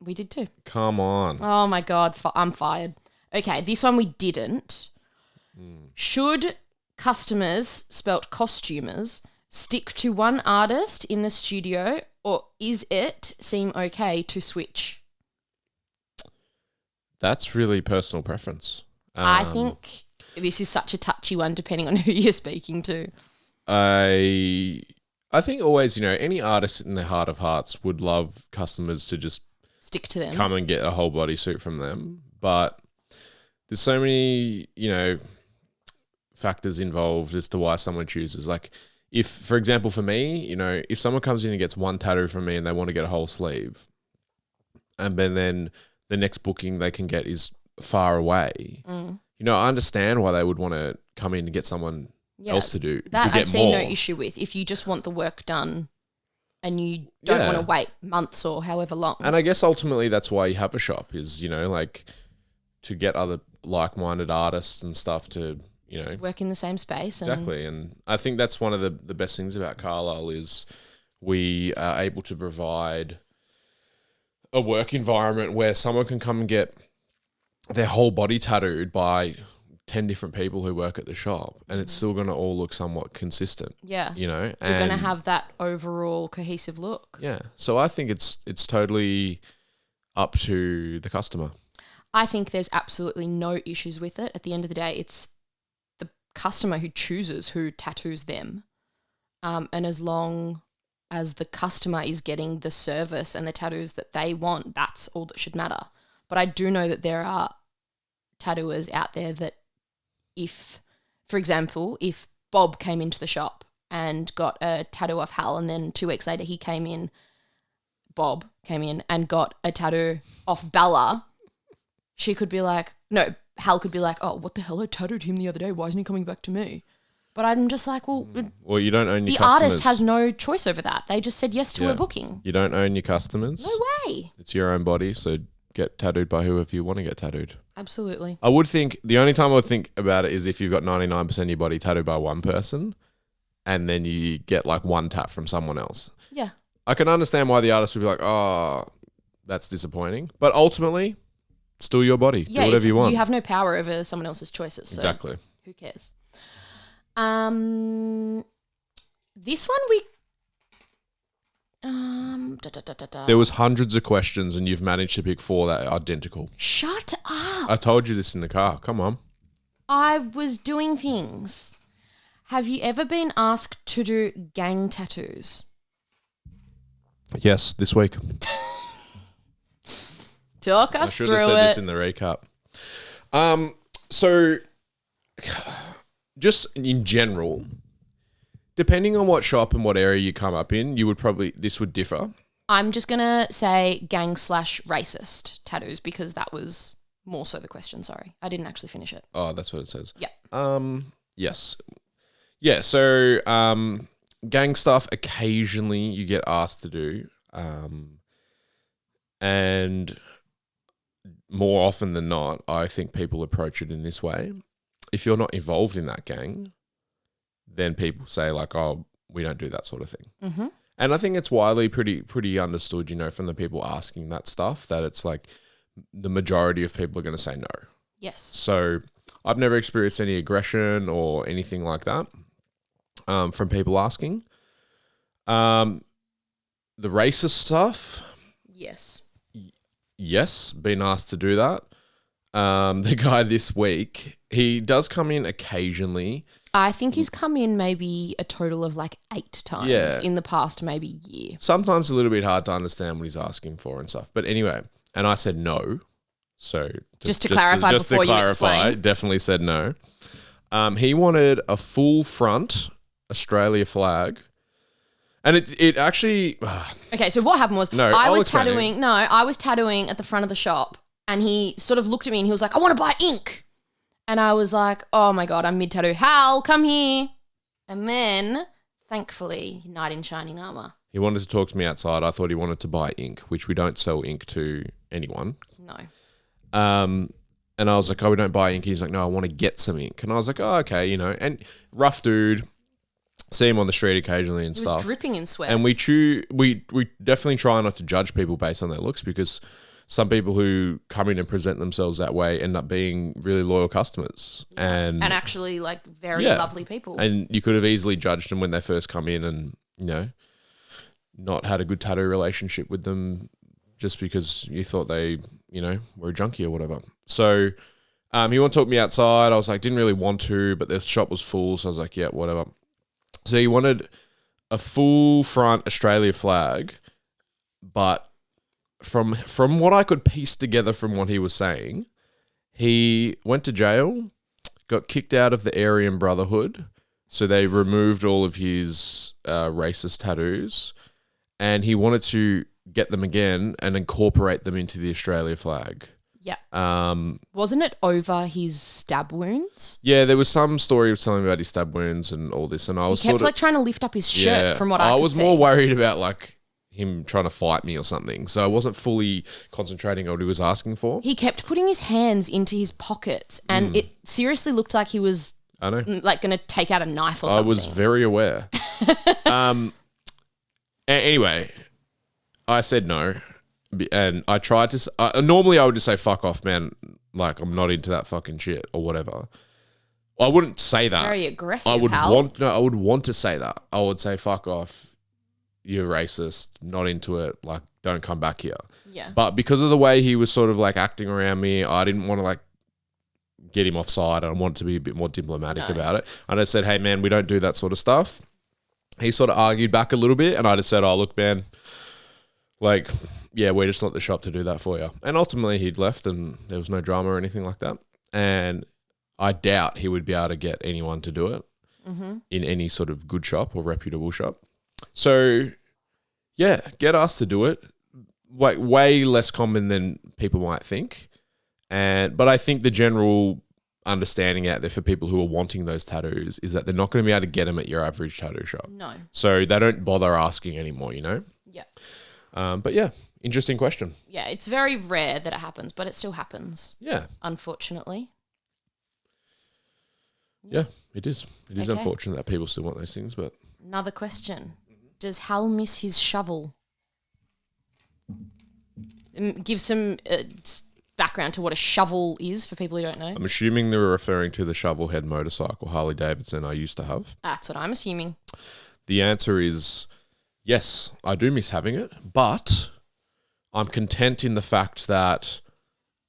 We did too. Come on. Oh my God, I'm fired. Okay, this one we didn't. Should customers, spelt costumers, stick to one artist in the studio, or is it seem okay to switch? That's really personal preference. I think this is such a touchy one depending on who you're speaking to. I think always, any artist in their heart of hearts would love customers to just stick to them, come and get a whole bodysuit from them. But there's so many, factors involved as to why someone chooses. Like if, for example, for me, if someone comes in and gets one tattoo from me and they want to get a whole sleeve, and then the next booking they can get is far away, I understand why they would want to come in and get someone else to do that. To get I see more. No issue with if you just want the work done and you don't want to wait months or however long. And I guess ultimately that's why you have a shop is, to get other like-minded artists and stuff to, work in the same space. Exactly. And I think that's one of the best things about Carlisle is we are able to provide a work environment where someone can come and get their whole body tattooed by 10 different people who work at the shop, and it's still going to all look somewhat consistent. Yeah. You're going to have that overall cohesive look. Yeah. So I think it's totally up to the customer. I think there's absolutely no issues with it. At the end of the day, it's the customer who chooses who tattoos them. And as long as the customer is getting the service and the tattoos that they want, that's all that should matter. But I do know that there are tattooers out there that for example, if Bob came into the shop and got a tattoo off Hal, and then 2 weeks later Bob came in and got a tattoo off Bella, she could be like, no, Hal could be like, oh, what the hell? I tattooed him the other day. Why isn't he coming back to me? But I'm just like, well, you don't own your customers. The artist has no choice over that. They just said yes to a booking. You don't own your customers. No way. It's your own body, so get tattooed by whoever you want to get tattooed. Absolutely. I would think the only time I would think about it is if you've got 99% of your body tattooed by one person and then you get like one tat from someone else. Yeah. I can understand why the artist would be like, oh, that's disappointing. But ultimately, still your body. Yeah, do whatever you want. You have no power over someone else's choices. So exactly. Who cares? This one we... There was hundreds of questions and you've managed to pick 4 that are identical. Shut up. I told you this in the car. Come on. I was doing things. Have you ever been asked to do gang tattoos? Yes, this week. Talk us through it. I should have said this in the recap. So, just in general, depending on what shop and what area you come up in, this would differ. I'm just going to say gang/racist tattoos because that was more so the question. Sorry. I didn't actually finish it. Oh, that's what it says. Yeah. Yes. Yeah, so gang stuff occasionally you get asked to do. And more often than not, I think people approach it in this way. If you're not involved in that gang, then people say like, oh, we don't do that sort of thing. Mm-hmm. And I think it's widely pretty understood, from the people asking that stuff, that it's like the majority of people are going to say no. Yes. So I've never experienced any aggression or anything like that from people asking. The racist stuff. Yes. Yes, been asked to do that. The guy this week, he does come in occasionally. I think he's come in maybe a total of like 8 times in the past maybe year. Sometimes a little bit hard to understand what he's asking for and stuff. But anyway, and I said no. So just to clarify, definitely said no. He wanted a full front Australia flag And it actually... Okay, so what happened was No, I I'll was explain it. tattooing. No, I was tattooing at the front of the shop, and he sort of looked at me and he was like, "I want to buy ink," and I was like, "Oh my god, I'm mid tattoo. Hal, come here." And then, thankfully, knight in shining armor. He wanted to talk to me outside. I thought he wanted to buy ink, which we don't sell ink to anyone. No. And I was like, "Oh, we don't buy ink." He's like, "No, I want to get some ink." And I was like, "Oh, okay, you know." And rough dude, see him on the street occasionally and He stuff. was dripping in sweat. And we definitely try not to judge people based on their looks, because some people who come in and present themselves that way end up being really loyal customers. And actually, like, very lovely people. And you could have easily judged them when they first come in and, you know, not had a good tattoo relationship with them just because you thought they, you know, were a junkie or whatever. So he wanted to talk me outside. I was like, didn't really want to, but the shop was full. So I was like, yeah, whatever. So he wanted a full front Australia flag, but from what I could piece together from what he was saying, he went to jail, got kicked out of the Aryan Brotherhood, so they removed all of his racist tattoos, and he wanted to get them again and incorporate them into the Australia flag. Yeah. Wasn't it over his stab wounds? Yeah, there was some story he was telling me about his stab wounds and all this, and I was He kept like trying to lift up his shirt from what I could was see. more worried about like him trying to fight me or something, so I wasn't fully concentrating on what he was asking for. He kept putting his hands into his pockets, and it seriously looked like he was I know. like going to take out a knife or something. I was very aware. Anyway, I said no. And I tried to... normally, I would just say, fuck off, man. Like, I'm not into that fucking shit or whatever. I wouldn't say that. Very aggressive, I would Hal. I would want to say that. I would say, fuck off. You're racist. Not into it. Like, don't come back here. Yeah. But because of the way he was sort of, like, acting around me, I didn't want to, like, get him offside. I wanted to be a bit more diplomatic about it. And I said, hey, man, we don't do that sort of stuff. He sort of argued back a little bit, and I just said, oh, look, man, like... yeah, we're just not the shop to do that for you. And ultimately he'd left and there was no drama or anything like that. And I doubt he would be able to get anyone to do it in any sort of good shop or reputable shop. So, yeah, get us to do it. Like, way less common than people might think. But I think the general understanding out there for people who are wanting those tattoos is that they're not going to be able to get them at your average tattoo shop. No. So they don't bother asking anymore, you know? Yeah. But yeah. Interesting question. Yeah, it's very rare that it happens, but it still happens. Yeah. Unfortunately. Yeah, it is. It is Okay. unfortunate that people still want those things, but... Another question. Does Hal miss his shovel? Give some background to what a shovel is for people who don't know. I'm assuming they were referring to the shovelhead motorcycle Harley Davidson I used to have. That's what I'm assuming. The answer is yes, I do miss having it, but I'm content in the fact that...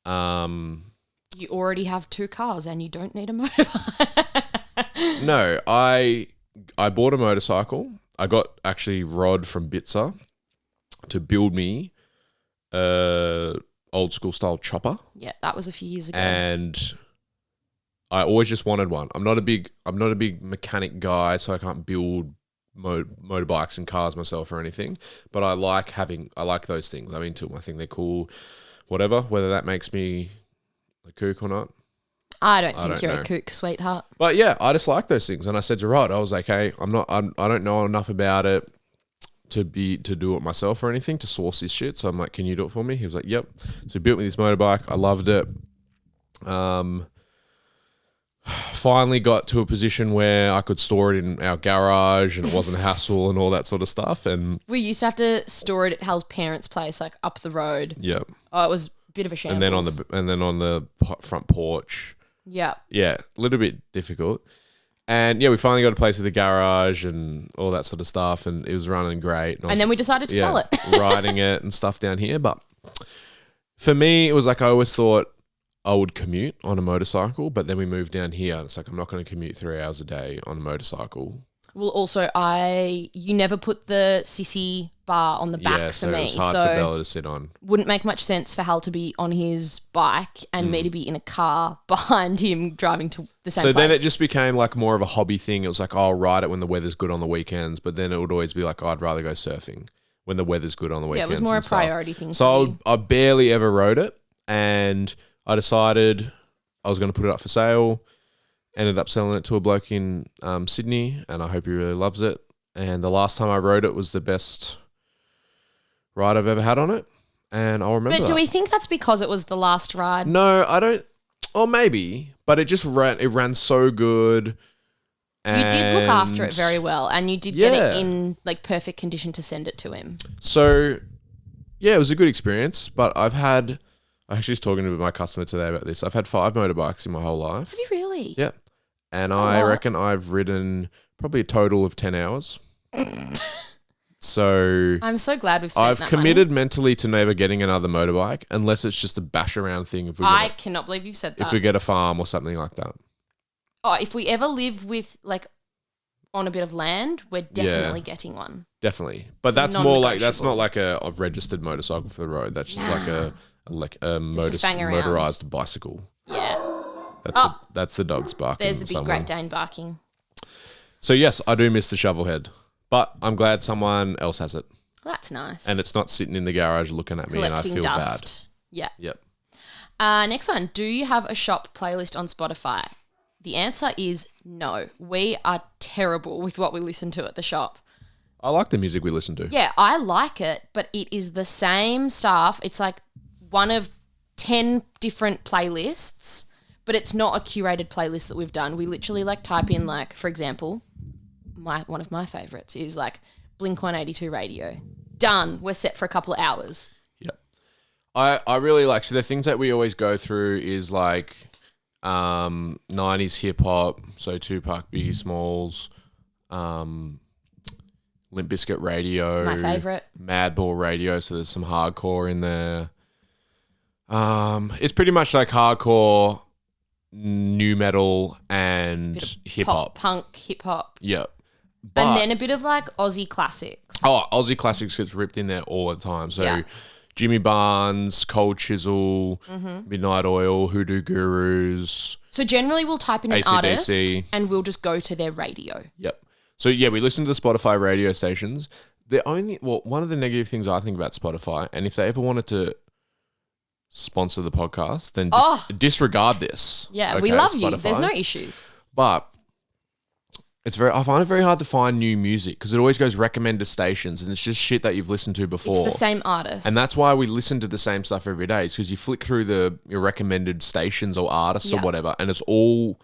you already have 2 cars and you don't need a motorbike. No, I bought a motorcycle. I got actually Rod from Bitzer to build me a old school style chopper. Yeah, that was a few years ago. And I always just wanted one. I'm not a big mechanic guy, so I can't build motorbikes and cars myself or anything. But I like those things. I'm into them. I think they're cool. Whatever, whether that makes me a kook or not. I don't think you're a kook, sweetheart. But yeah, I just like those things. And I said to Rod, I was like, hey, I don't know enough about it to do it myself or anything, to source this shit. So I'm like, can you do it for me? He was like, yep. So he built me this motorbike. I loved it. Finally got to a position where I could store it in our garage and it wasn't a hassle and all that sort of stuff. And we used to have to store it at Hal's parents' place, like up the road. Yeah. Oh, it was a bit of a shambles. And then on the front porch. Yeah. Yeah, a little bit difficult. And yeah, we finally got a place with a garage and all that sort of stuff, and it was running great. And then we decided to sell it. Riding it and stuff down here. But for me, it was like I always thought I would commute on a motorcycle, but then we moved down here and it's like I'm not going to commute 3 hours a day on a motorcycle. Well, also, you never put the sissy bar on the back Yeah, for so me. it was hard so for Bella to sit on. wouldn't make much sense for Hal to be on his bike and me to be in a car behind him driving to the same place. So then it just became like more of a hobby thing. It was like, oh, I'll ride it when the weather's good on the weekends, but then it would always be like, oh, I'd rather go surfing when the weather's good on the weekends. Yeah, it was more a and stuff. priority thing. So I barely ever rode it, and I decided I was going to put it up for sale. Ended up selling it to a bloke in Sydney, and I hope he really loves it. And the last time I rode it was the best ride I've ever had on it, and I'll remember. But do we think that's because it was the last ride? No, I don't. Or maybe, but it just ran. It ran so good. You did look after it very well, and you did get it in like perfect condition to send it to him. So, yeah, it was a good experience. But I actually was talking to my customer today about this. I've had 5 motorbikes in my whole life. Have you really? Yeah. And I reckon I've ridden probably a total of 10 hours. So I'm so glad we've spent I've that committed money. mentally to never getting another motorbike unless it's just a bash around thing. I cannot believe you've said that. If we get a farm or something like that. Oh, if we ever live with like on a bit of land, we're definitely getting one. Definitely. But It's that's more like, that's non-negotiable. not like a registered motorcycle for the road. That's just like a Just a fang around. motorized bicycle. Yeah. That's the dog's barking. There's the big somewhere. Great Dane barking. So yes, I do miss the shovel head, but I'm glad someone else has it, Well, that's nice. and it's not sitting in the garage looking at me, collecting and I feel dust. Yeah. bad. Yep. Next one. Do you have a shop playlist on Spotify? The answer is no. We are terrible with what we listen to at the shop. I like the music we listen to. Yeah, I like it, but it is the same stuff. It's like one of 10 different playlists, but it's not a curated playlist that we've done. We literally like type in like, for example, one of my favorites is like Blink-182 radio. Done. We're set for a couple of hours. Yep. I really like, so the things that we always go through is like 90s hip hop, so Tupac, Biggie Smalls, Limp Bizkit radio. My favourite. Madball radio, so there's some hardcore in there. It's pretty much like hardcore, new metal, and hip hop. Punk, hip hop. Yep. And then a bit of like Aussie classics. Oh, Aussie classics gets ripped in there all the time. So Yeah. Jimmy Barnes, Cold Chisel, Midnight Oil, Hoodoo Gurus. So generally we'll type in an AC/DC. artist and we'll just go to their radio. Yep. So yeah, we listen to the Spotify radio stations. One of the negative things I think about Spotify, and if they ever wanted to sponsor the podcast, then disregard this. Yeah, Okay, we love you. Spotify. There's no issues. But I find it very hard to find new music because it always goes recommended stations, and it's just shit that you've listened to before. It's the same artist. And that's why we listen to the same stuff every day. It's because you flick through your recommended stations or artists or whatever, and it's all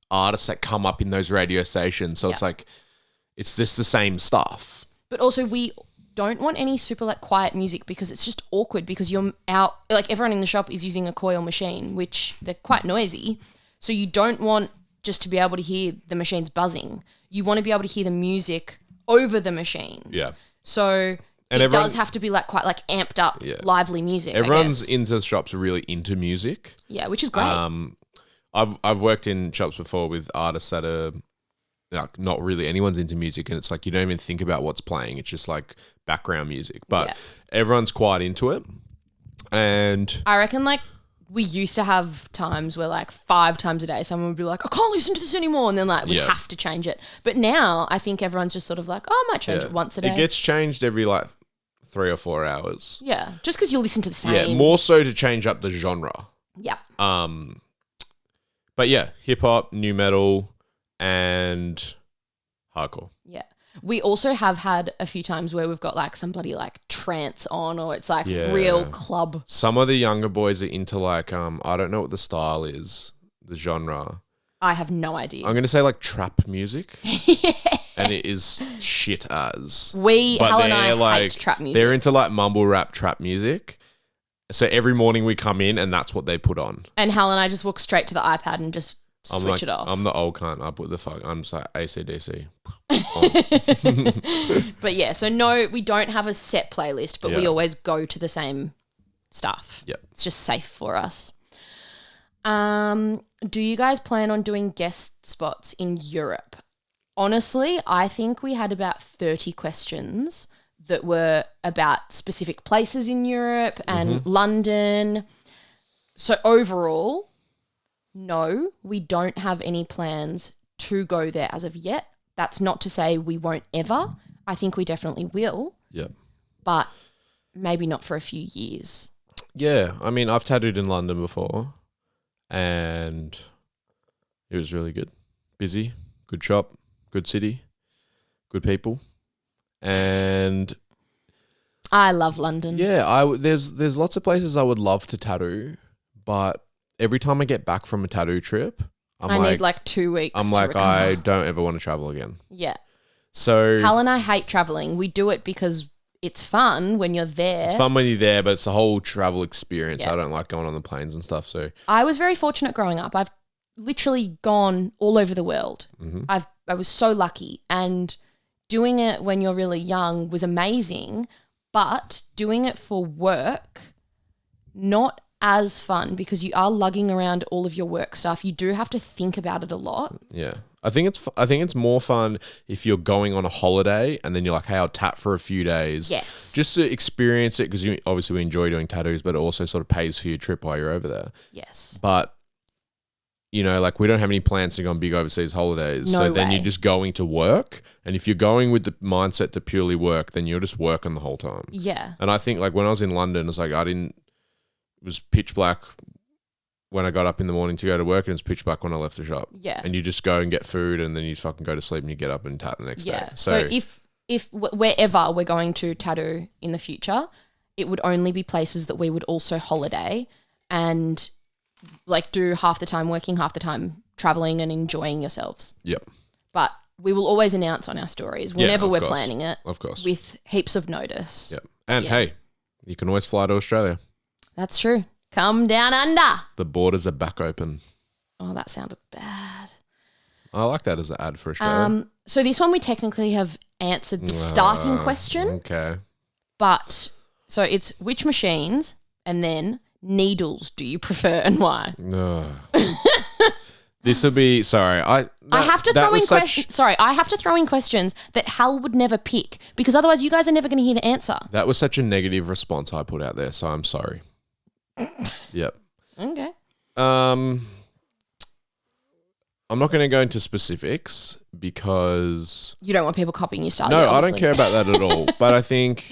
artists that come up in those radio stations. So it's like, it's just the same stuff. But also we don't want any super like quiet music because it's just awkward because you're out, like everyone in the shop is using a coil machine, which they're quite noisy. So you don't want just to be able to hear the machines buzzing. You want to be able to hear the music over the machines. Yeah. So it does have to be like quite like amped up, lively music. Everyone's into the shops are really into music. Yeah, which is great. I've worked in shops before with artists that are like not really anyone's into music, and it's like you don't even think about what's playing. It's just like background music. But everyone's quite into it. And I reckon like we used to have times where like 5 times a day someone would be like, I can't listen to this anymore. And then like we have to change it. But now I think everyone's just sort of like, oh, I might change it once a day. It gets changed every like 3 or 4 hours. Yeah. Just because you listen to the same. Yeah, more so to change up the genre. Yeah. But yeah, hip hop, new metal, and hardcore. Yeah. We also have had a few times where we've got like some bloody like trance on, or it's like real club. Some of the younger boys are into like, I don't know what the style is, the genre. I have no idea. I'm going to say like trap music. And it is shit as. Hal and I hate trap music. They're into like mumble rap trap music. So every morning we come in and that's what they put on. And Hal and I just walk straight to the iPad and just switch it off. I'm the old cunt. I put the fuck. I'm just like AC/DC. But yeah, so no, we don't have a set playlist, but we always go to the same stuff. Yep. It's just safe for us. Do you guys plan on doing guest spots in Europe? Honestly, I think we had about 30 questions that were about specific places in Europe and London. So overall, no, we don't have any plans to go there as of yet. That's not to say we won't ever. I think we definitely will. Yep. But maybe not for a few years. Yeah. I mean, I've tattooed in London before and it was really good. Busy, good shop, good city, good people. And I love London. yeah, there's lots of places I would love to tattoo, but every time I get back from a tattoo trip, I need like 2 weeks. I'm to like, recover. I don't ever want to travel again. Yeah. So Hal and I hate traveling. We do it because it's fun when you're there. it's fun when you're there, but it's the whole travel experience. Yeah. I don't like going on the planes and stuff. So I was very fortunate growing up. I've literally gone all over the world. I was so lucky, and doing it when you're really young was amazing, but doing it for work, not as fun because you are lugging around all of your work stuff. You do have to think about it a lot. yeah, I think it's more fun if you're going on a holiday and then you're like, hey, I'll tat for a few days. Yes. Just to experience it, because obviously we enjoy doing tattoos, but it also sort of pays for your trip while you're over there. Yes. But you know, like we don't have any plans to go on big overseas holidays. No so then way. you're just going to work. And if you're going with the mindset to purely work, then you're just working the whole time. Yeah. And I think like when I was in London, it's like it was pitch black when I got up in the morning to go to work, and it's pitch black when I left the shop. Yeah. And you just go and get food, and then you fucking go to sleep and you get up and tat the next day. Yeah. So if wherever we're going to tattoo in the future, it would only be places that we would also holiday and like do half the time working, half the time traveling and enjoying yourselves. Yep. But we will always announce on our stories Yeah, whenever of we're course. planning it Of course. with heaps of notice. Yep. And Yeah. hey, you can always fly to Australia. That's true. Come down under. The borders are back open. Oh, that sounded bad. I like that as an ad for Australia. So this one we technically have answered the starting question, Okay. but so it's which machines and then needles do you prefer and why? This will be sorry. I have to throw in questions. Sorry, I have to throw in questions that Hal would never pick because otherwise you guys are never going to hear the answer. That was such a negative response I put out there, so I'm sorry. Yep. Okay. I'm not going to go into specifics because You don't want people copying your style. no, yet, I don't obviously. care about that at all. But I think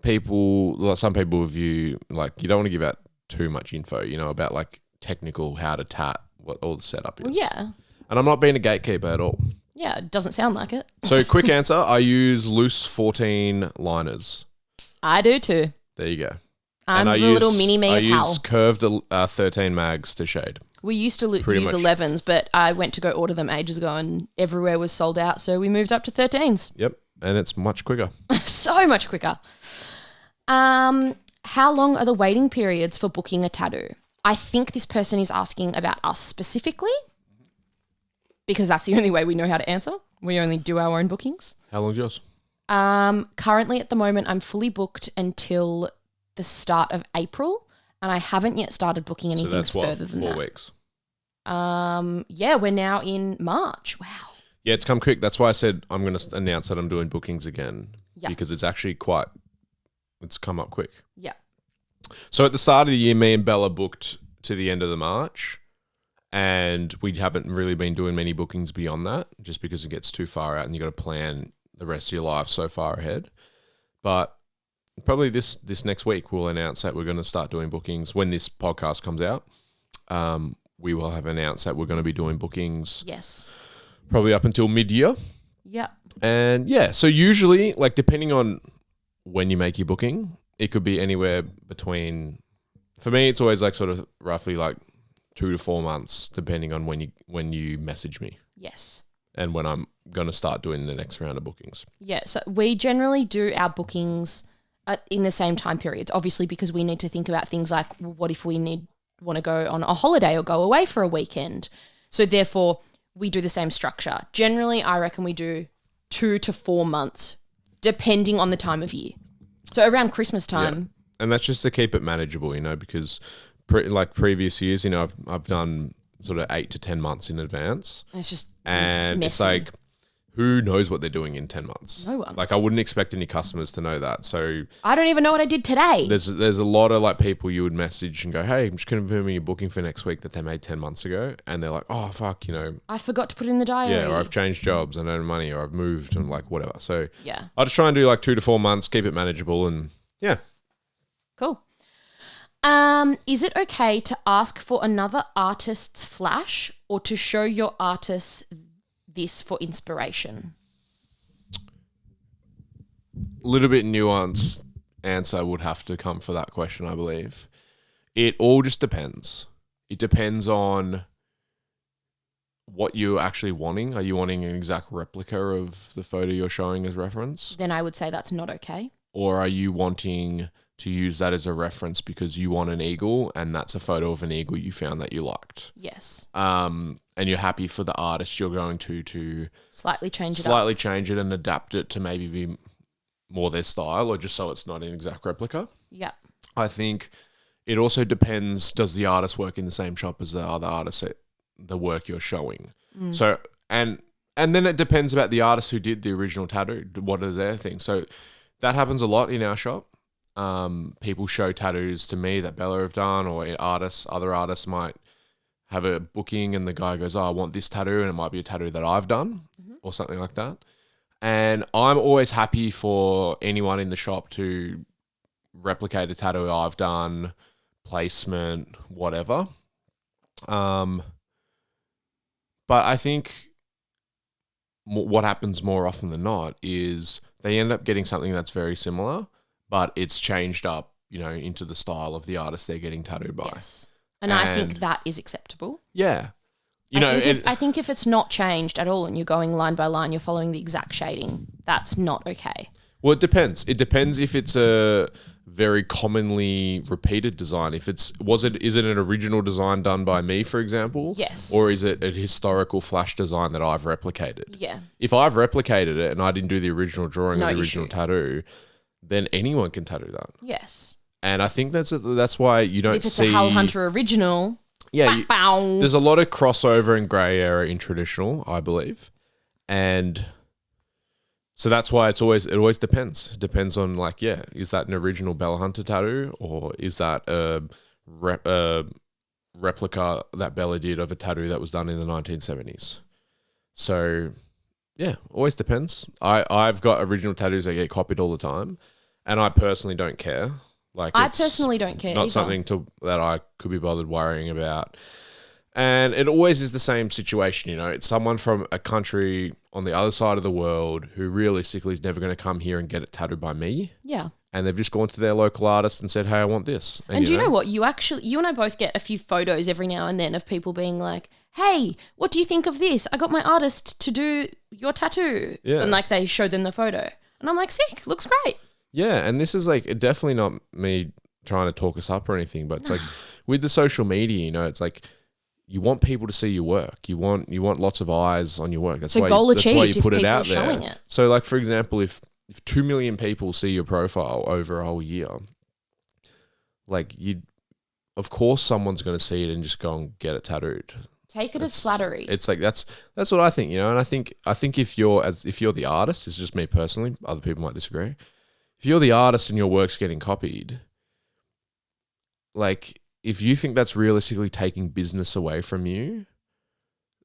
some people will view like you don't want to give out too much info, you know, about like technical how to tat, what all the setup is. Well, yeah. And I'm not being a gatekeeper at all. Yeah, it doesn't sound like it. So quick answer, I use loose 14 liners. I do too. There you go. I'm And the little mini me I of use Hal. curved 13 mags to shade. We used to Pretty use much. 11s, but I went to go order them ages ago and everywhere was sold out, so we moved up to 13s. Yep. And it's much quicker. So much quicker. How long are the waiting periods for booking a tattoo? I think this person is asking about us specifically because that's the only way we know how to answer. We only do our own bookings. How long's yours? Currently at the moment, I'm fully booked until the start of April, and I haven't yet started booking anything So that's further than 4 that. weeks. Yeah, we're now in March. Wow. Yeah, it's come quick. That's why I said I'm going to announce that I'm doing bookings again. Yeah. Because it's actually it's come up quick. Yeah. So at the start of the year, me and Bella booked to the end of the March, and we haven't really been doing many bookings beyond that just because it gets too far out and you got to plan the rest of your life so far ahead. But probably this next week we'll announce that we're going to start doing bookings. When this podcast comes out, we will have announced that we're going to be doing bookings Yes. probably up until mid-year. Yeah. And yeah, so usually, like depending on when you make your booking, it could be anywhere between, for me, it's always like sort of roughly like 2 to 4 months, depending on when you message me Yes. and when I'm going to start doing the next round of bookings. Yeah. So we generally do our bookings in the same time periods, obviously, because we need to think about things like, well, what if we want to go on a holiday or go away for a weekend? So therefore, we do the same structure. Generally, I reckon we do 2 to 4 months, depending on the time of year. So around Christmas time. Yeah. And that's just to keep it manageable, you know, because like previous years, you know, I've done sort of 8 to 10 months in advance. It's just And messy. it's like who knows what they're doing in 10 months? No one. Like, I wouldn't expect any customers to know that. So I don't even know what I did today. there's a lot of like people you would message and go, hey, I'm just confirming your booking for next week that they made 10 months ago. And they're like, oh, fuck, I forgot to put it in the diary. yeah, or I've changed jobs, I don't have money, or I've moved and like whatever. So Yeah. I just try and do like 2 to 4 months, keep it manageable, and yeah. Cool. Is it okay to ask for another artist's flash or to show your artist this for inspiration? A little bit nuanced answer would have to come for that question, I believe. It all just depends. It depends on what you're actually wanting. Are you wanting an exact replica of the photo you're showing as reference? Then I would say that's not okay. Or are you wanting to use that as a reference because you want an eagle and that's a photo of an eagle you found that you liked? Yes. And you're happy for the artist you're going to Slightly change it and adapt it to maybe be more their style, or just so it's not an exact replica. Yeah. I think it also depends, does the artist work in the same shop as the other artist at the work you're showing? So, and then it depends about the artist who did the original tattoo. What are their things? So that happens a lot in our shop. People show tattoos to me that Bella have done, or other artists might have a booking and the guy goes, oh, I want this tattoo, and it might be a tattoo that I've done or something like that. And I'm always happy for anyone in the shop to replicate a tattoo I've done, placement, whatever. But I think what happens more often than not is they end up getting something that's very similar, but it's changed up, into the style of the artist they're getting tattooed by. Yes. And I think that is acceptable. Yeah. I think if it's not changed at all and you're going line by line, you're following the exact shading, that's not okay. Well, it depends. It depends if it's a very commonly repeated design. Is it an original design done by me, for example? Yes. Or is it a historical flash design that I've replicated? Yeah. If I've replicated it and I didn't do the original drawing No or the original issue. tattoo, then anyone can tattoo that. Yes. And I think that's why you don't If it's see... a Hal Hunter original, bow. There's a lot of crossover and grey area in traditional, I believe. And so that's why it always depends. It depends on is that an original Bella Hunter tattoo, or is that a replica that Bella did of a tattoo that was done in the 1970s? So yeah, always depends. I've got original tattoos that get copied all the time, and I personally don't care. I personally don't care not either. something that I could be bothered worrying about. And it always is the same situation, It's someone from a country on the other side of the world who realistically is never going to come here and get it tattooed by me. Yeah. And they've just gone to their local artist and said, hey, I want this. And do you know what? You and I both get a few photos every now and then of people being like, hey, what do you think of this? I got my artist to do your tattoo. Yeah. And they showed them the photo. And I'm like, sick, looks great. Yeah, and this is definitely not me trying to talk us up or anything, but it's with the social media, it's you want people to see your work. You want lots of eyes on your work. That's why goal that's why achieved you if put it people out are there. showing it. So for example, if 2 million people see your profile over a whole year, of course someone's going to see it and just go and get it tattooed. Take it as flattery. It's that's what I think, and I think if you're the artist, it's just me personally, other people might disagree. If you're the artist and your work's getting copied, if you think that's realistically taking business away from you,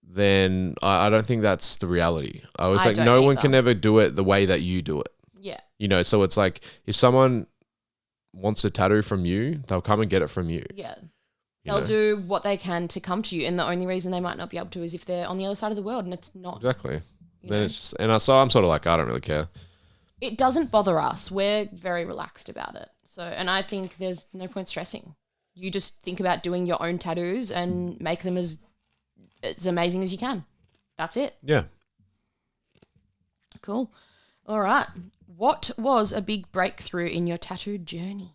then I don't think that's the reality. I was no one can ever do it the way that you do it. Yeah. So it's if someone wants a tattoo from you, they'll come and get it from you. Yeah. They'll do what they can to come to you, and the only reason they might not be able to is if they're on the other side of the world, and it's not. Exactly. Then so I'm sort of I don't really care. It doesn't bother us. We're very relaxed about it. So, and I think there's no point stressing. You just think about doing your own tattoos and make them as amazing as you can. That's it. Yeah. Cool. All right. What was a big breakthrough in your tattoo journey?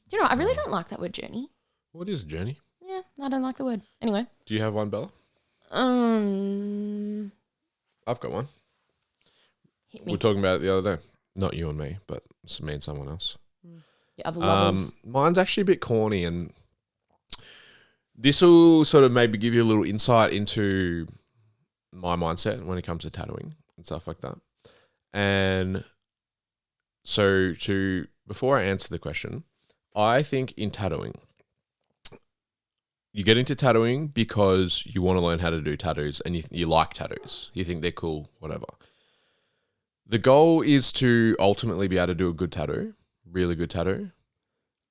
Do you know, I really don't like that word journey. What is a journey? Yeah, I don't like the word. Anyway. Do you have one, Bella? I've got one. Hit me. We were talking about it the other day. Not you and me, but me and someone else. The other lovers. Mine's actually a bit corny, and this will sort of maybe give you a little insight into my mindset when it comes to tattooing. and stuff like that. And so before I answer the question, I think in tattooing, you get into tattooing because you want to learn how to do tattoos and you like tattoos. You think they're cool, whatever. The goal is to ultimately be able to do a good tattoo, really good tattoo.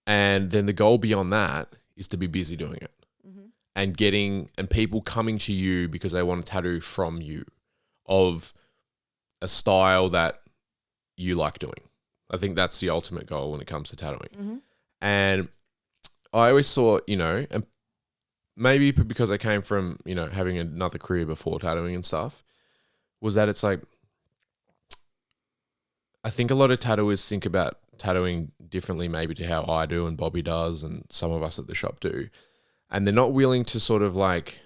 And then the goal beyond that is to be busy doing it and people coming to you because they want a tattoo from you of a style that you like doing. I think that's the ultimate goal when it comes to tattooing. And I always thought, and maybe because I came from, having another career before tattooing and stuff, was that it's like, I think a lot of tattooers think about tattooing differently maybe to how I do and Bobby does and some of us at the shop do. And they're not willing to sort of like,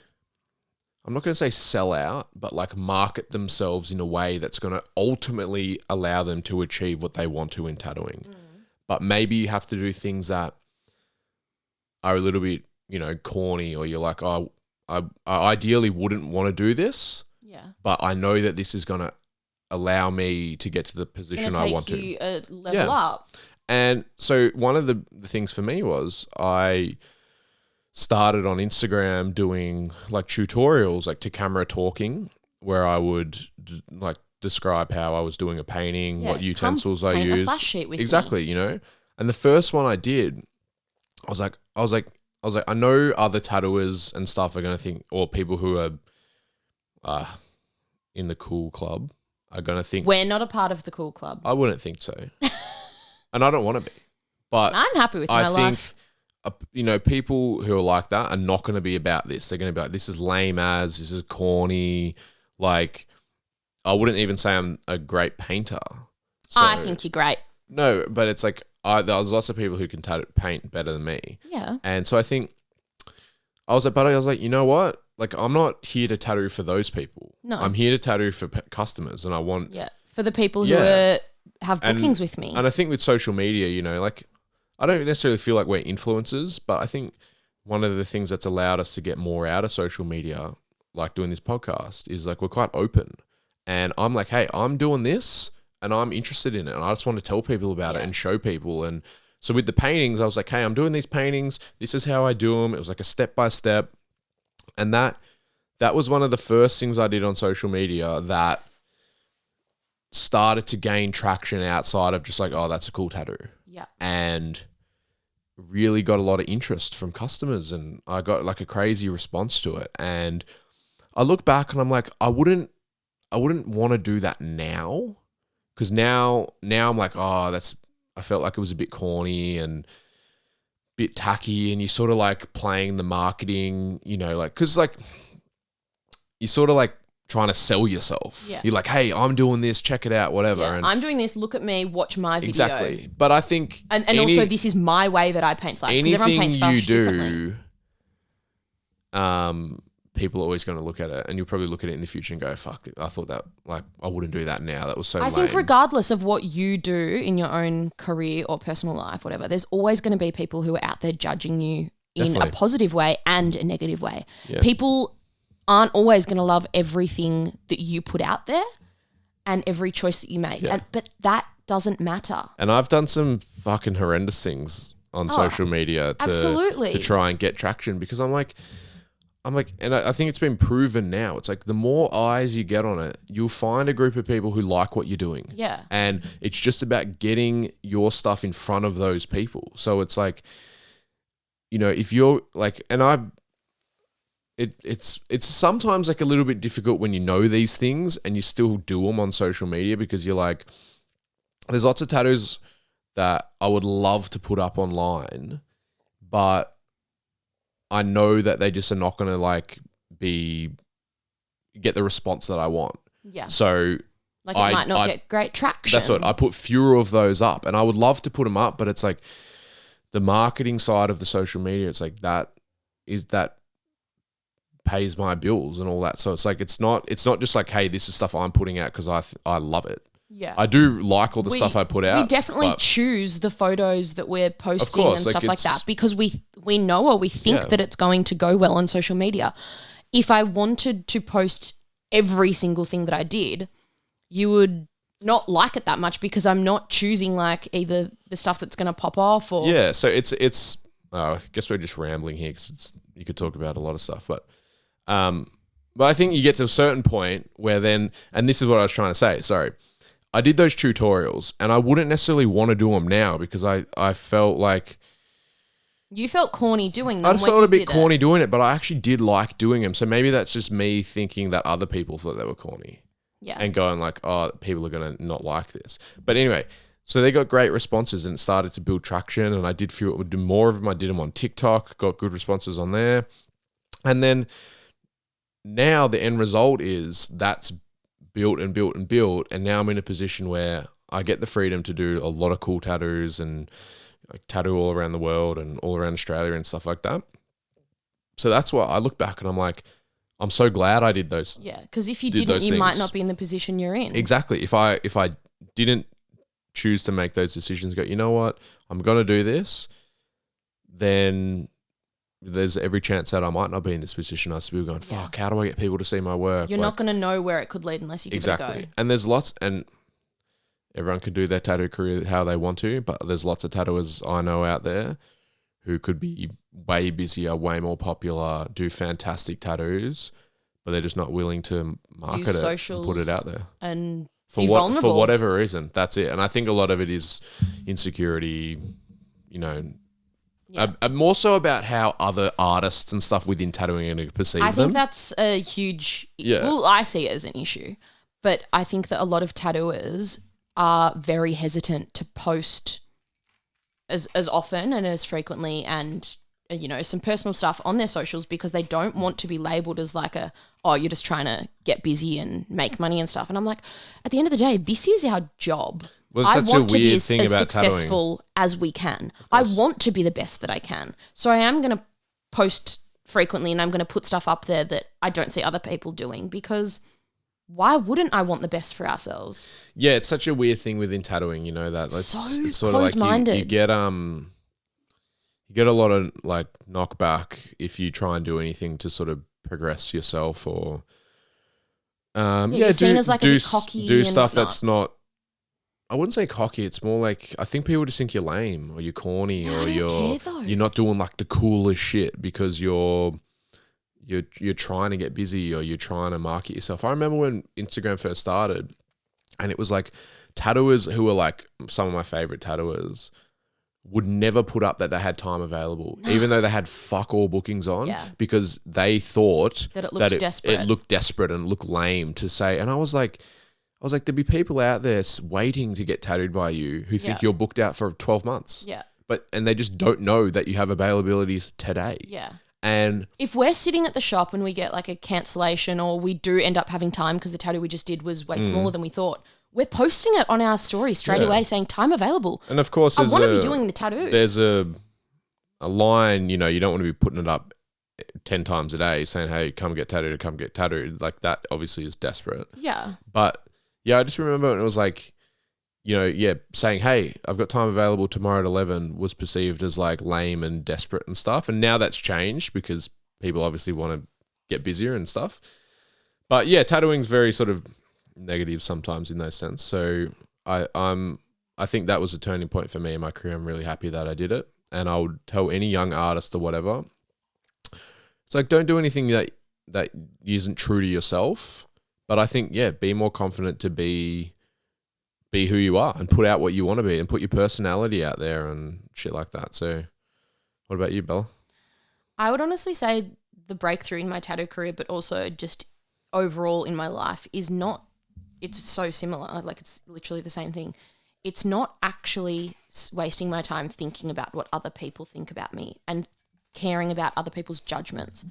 I'm not going to say sell out, but like market themselves in a way that's going to ultimately allow them to achieve what they want to in tattooing. But maybe you have to do things that are a little bit, corny, or you're like, oh, I ideally wouldn't want to do this. Yeah. But I know that this is going to allow me to get to the position I want to. You level up. And so one of the things for me was I started on Instagram doing like tutorials, like to camera talking, where I would like describe how I was doing a painting, what utensils I use. Flash sheet with exactly, me. And the first one I did, I was like, I know other tattooers and stuff are going to think, or people who are in the cool club are going to think. We're not a part of the cool club. I wouldn't think so. And I don't want to be. But I'm happy with my life. People who are like that are not going to be about this. They're going to be like, this is lame as, this is corny. Like, I wouldn't even say I'm a great painter. So, I think you're great. No, but it's like, there's lots of people who can paint better than me. Yeah. And so I think, I was like, you know what? Like, I'm not here to tattoo for those people. No. I'm here to tattoo for customers, and I want... Yeah, for the people who have bookings with me. And I think with social media, like, I don't necessarily feel like we're influencers, but I think one of the things that's allowed us to get more out of social media, like doing this podcast, is like we're quite open. And I'm like, hey, I'm doing this and I'm interested in it. And I just want to tell people about it and show people. And so with the paintings, I was like, hey, I'm doing these paintings. This is how I do them. It was like a step by step. And that was one of the first things I did on social media that started to gain traction outside of just like, oh, that's a cool tattoo. Yeah. And really got a lot of interest from customers, and I got like a crazy response to it. And I look back and I'm like, I wouldn't want to do that now, because now I'm like, oh, I felt like it was a bit corny and a bit tacky, and you sort of like playing the marketing, like, because like you sort of like trying to sell yourself. Yeah. You're like, hey, I'm doing this, check it out, whatever. Yeah, and I'm doing this, look at me, watch my video. Exactly. But I think... And also, this is my way that I paint flash. Anything you do, people are always going to look at it, and you'll probably look at it in the future and go, fuck, I thought that, like, I wouldn't do that now. That was so lame. I think regardless of what you do in your own career or personal life, whatever, there's always going to be people who are out there judging you in a positive way and a negative way. Yeah. People aren't always going to love everything that you put out there and every choice that you make. Yeah. But that doesn't matter. And I've done some fucking horrendous things on social media to try and get traction, because I'm like, and I think it's been proven now. It's like the more eyes you get on it, you'll find a group of people who like what you're doing. Yeah. And it's just about getting your stuff in front of those people. So it's like, if you're like, and it's sometimes like a little bit difficult when you know these things and you still do them on social media, because you're like, there's lots of tattoos that I would love to put up online, but I know that they just are not going to like get the response that I want. Yeah. So like it might not get great traction. That's what I put fewer of those up, and I would love to put them up, but it's like the marketing side of the social media. It's like that pays my bills and all that. So it's like, it's not just like, hey, this is stuff I'm putting out because I love it. Yeah. I do like all the stuff I put out. We definitely choose the photos that we're posting and stuff like that, because we know, or we think that it's going to go well on social media. If I wanted to post every single thing that I did, you would not like it that much because I'm not choosing like either the stuff that's going to pop off or Yeah, so it's I guess we're just rambling here because you could talk about a lot of stuff, but I think you get to a certain point where then, and this is what I was trying to say, sorry, I did those tutorials and I wouldn't necessarily want to do them now because I felt like you felt corny doing them. I felt a bit corny doing it, but I actually did like doing them. So maybe that's just me thinking that other people thought they were corny. Yeah. And going like, oh, people are going to not like this. But anyway, so they got great responses and it started to build traction. And I did feel it would do more of them. I did them on TikTok, got good responses on there. And then now the end result is that's built and built and built. And now I'm in a position where I get the freedom to do a lot of cool tattoos and like tattoo all around the world and all around Australia and stuff like that. So that's why I look back and I'm like, I'm so glad I did those. Yeah, because if you didn't, you might not be in the position you're in. Exactly. If I didn't choose to make those decisions, go, you know what, I'm going to do this, then there's every chance that I might not be in this position. I'd still be going, fuck, how do I get people to see my work? You're not going to know where it could lead unless you give it a go. And there's lots, and everyone can do their tattoo career how they want to, but there's lots of tattooers I know out there who could be way busier, way more popular, do fantastic tattoos, but they're just not willing to market it and put it out there. And for whatever reason, that's it. And I think a lot of it is insecurity, you know, more so about how other artists and stuff within tattooing are going to perceive them. I think that's a huge, well, I see it as an issue, but I think that a lot of tattooers are very hesitant to post as often and as frequently and, you know, some personal stuff on their socials because they don't want to be labelled as like you're just trying to get busy and make money and stuff. And I'm like, at the end of the day, this is our job. Well, I want to be as successful tattooing as we can. I want to be the best that I can. So I am going to post frequently and I'm going to put stuff up there that I don't see other people doing because why wouldn't I want the best for ourselves? Yeah, it's such a weird thing within tattooing, you know, that it's sort of like you get a lot of like knockback if you try and do anything to sort of progress yourself or you're seen as like a bit cocky do stuff that's not. I wouldn't say cocky. It's more like I think people just think you're lame or you're corny or you're not doing like the coolest shit because you're trying to get busy or you're trying to market yourself. I remember when Instagram first started and it was like tattooers who were like some of my favorite tattooers would never put up that they had time available, even though they had fuck all bookings on because they thought that it looked desperate and looked lame to say. And I was like, there'd be people out there waiting to get tattooed by you who think you're booked out for 12 months. Yeah. And they just don't know that you have availabilities today. Yeah. And if we're sitting at the shop and we get like a cancellation or we do end up having time because the tattoo we just did was way smaller than we thought, we're posting it on our story straight away saying time available. And of course, I want to be doing the tattoo. There's a line, you know, you don't want to be putting it up 10 times a day saying, hey, come get tattooed. Like that obviously is desperate. Yeah. But yeah, I just remember when it was like, you know, saying, hey, I've got time available tomorrow at 11 was perceived as like lame and desperate and stuff. And now that's changed because people obviously want to get busier and stuff. But yeah, tattooing's very sort of negative sometimes in those sense. So I think that was a turning point for me in my career. I'm really happy that I did it. And I would tell any young artist or whatever, it's like, don't do anything that isn't true to yourself. But I think, be more confident to be who you are and put out what you want to be and put your personality out there and shit like that. So what about you, Bella? I would honestly say the breakthrough in my tattoo career, but also just overall in my life it's so similar. Like it's literally the same thing. It's not actually wasting my time thinking about what other people think about me and caring about other people's judgments.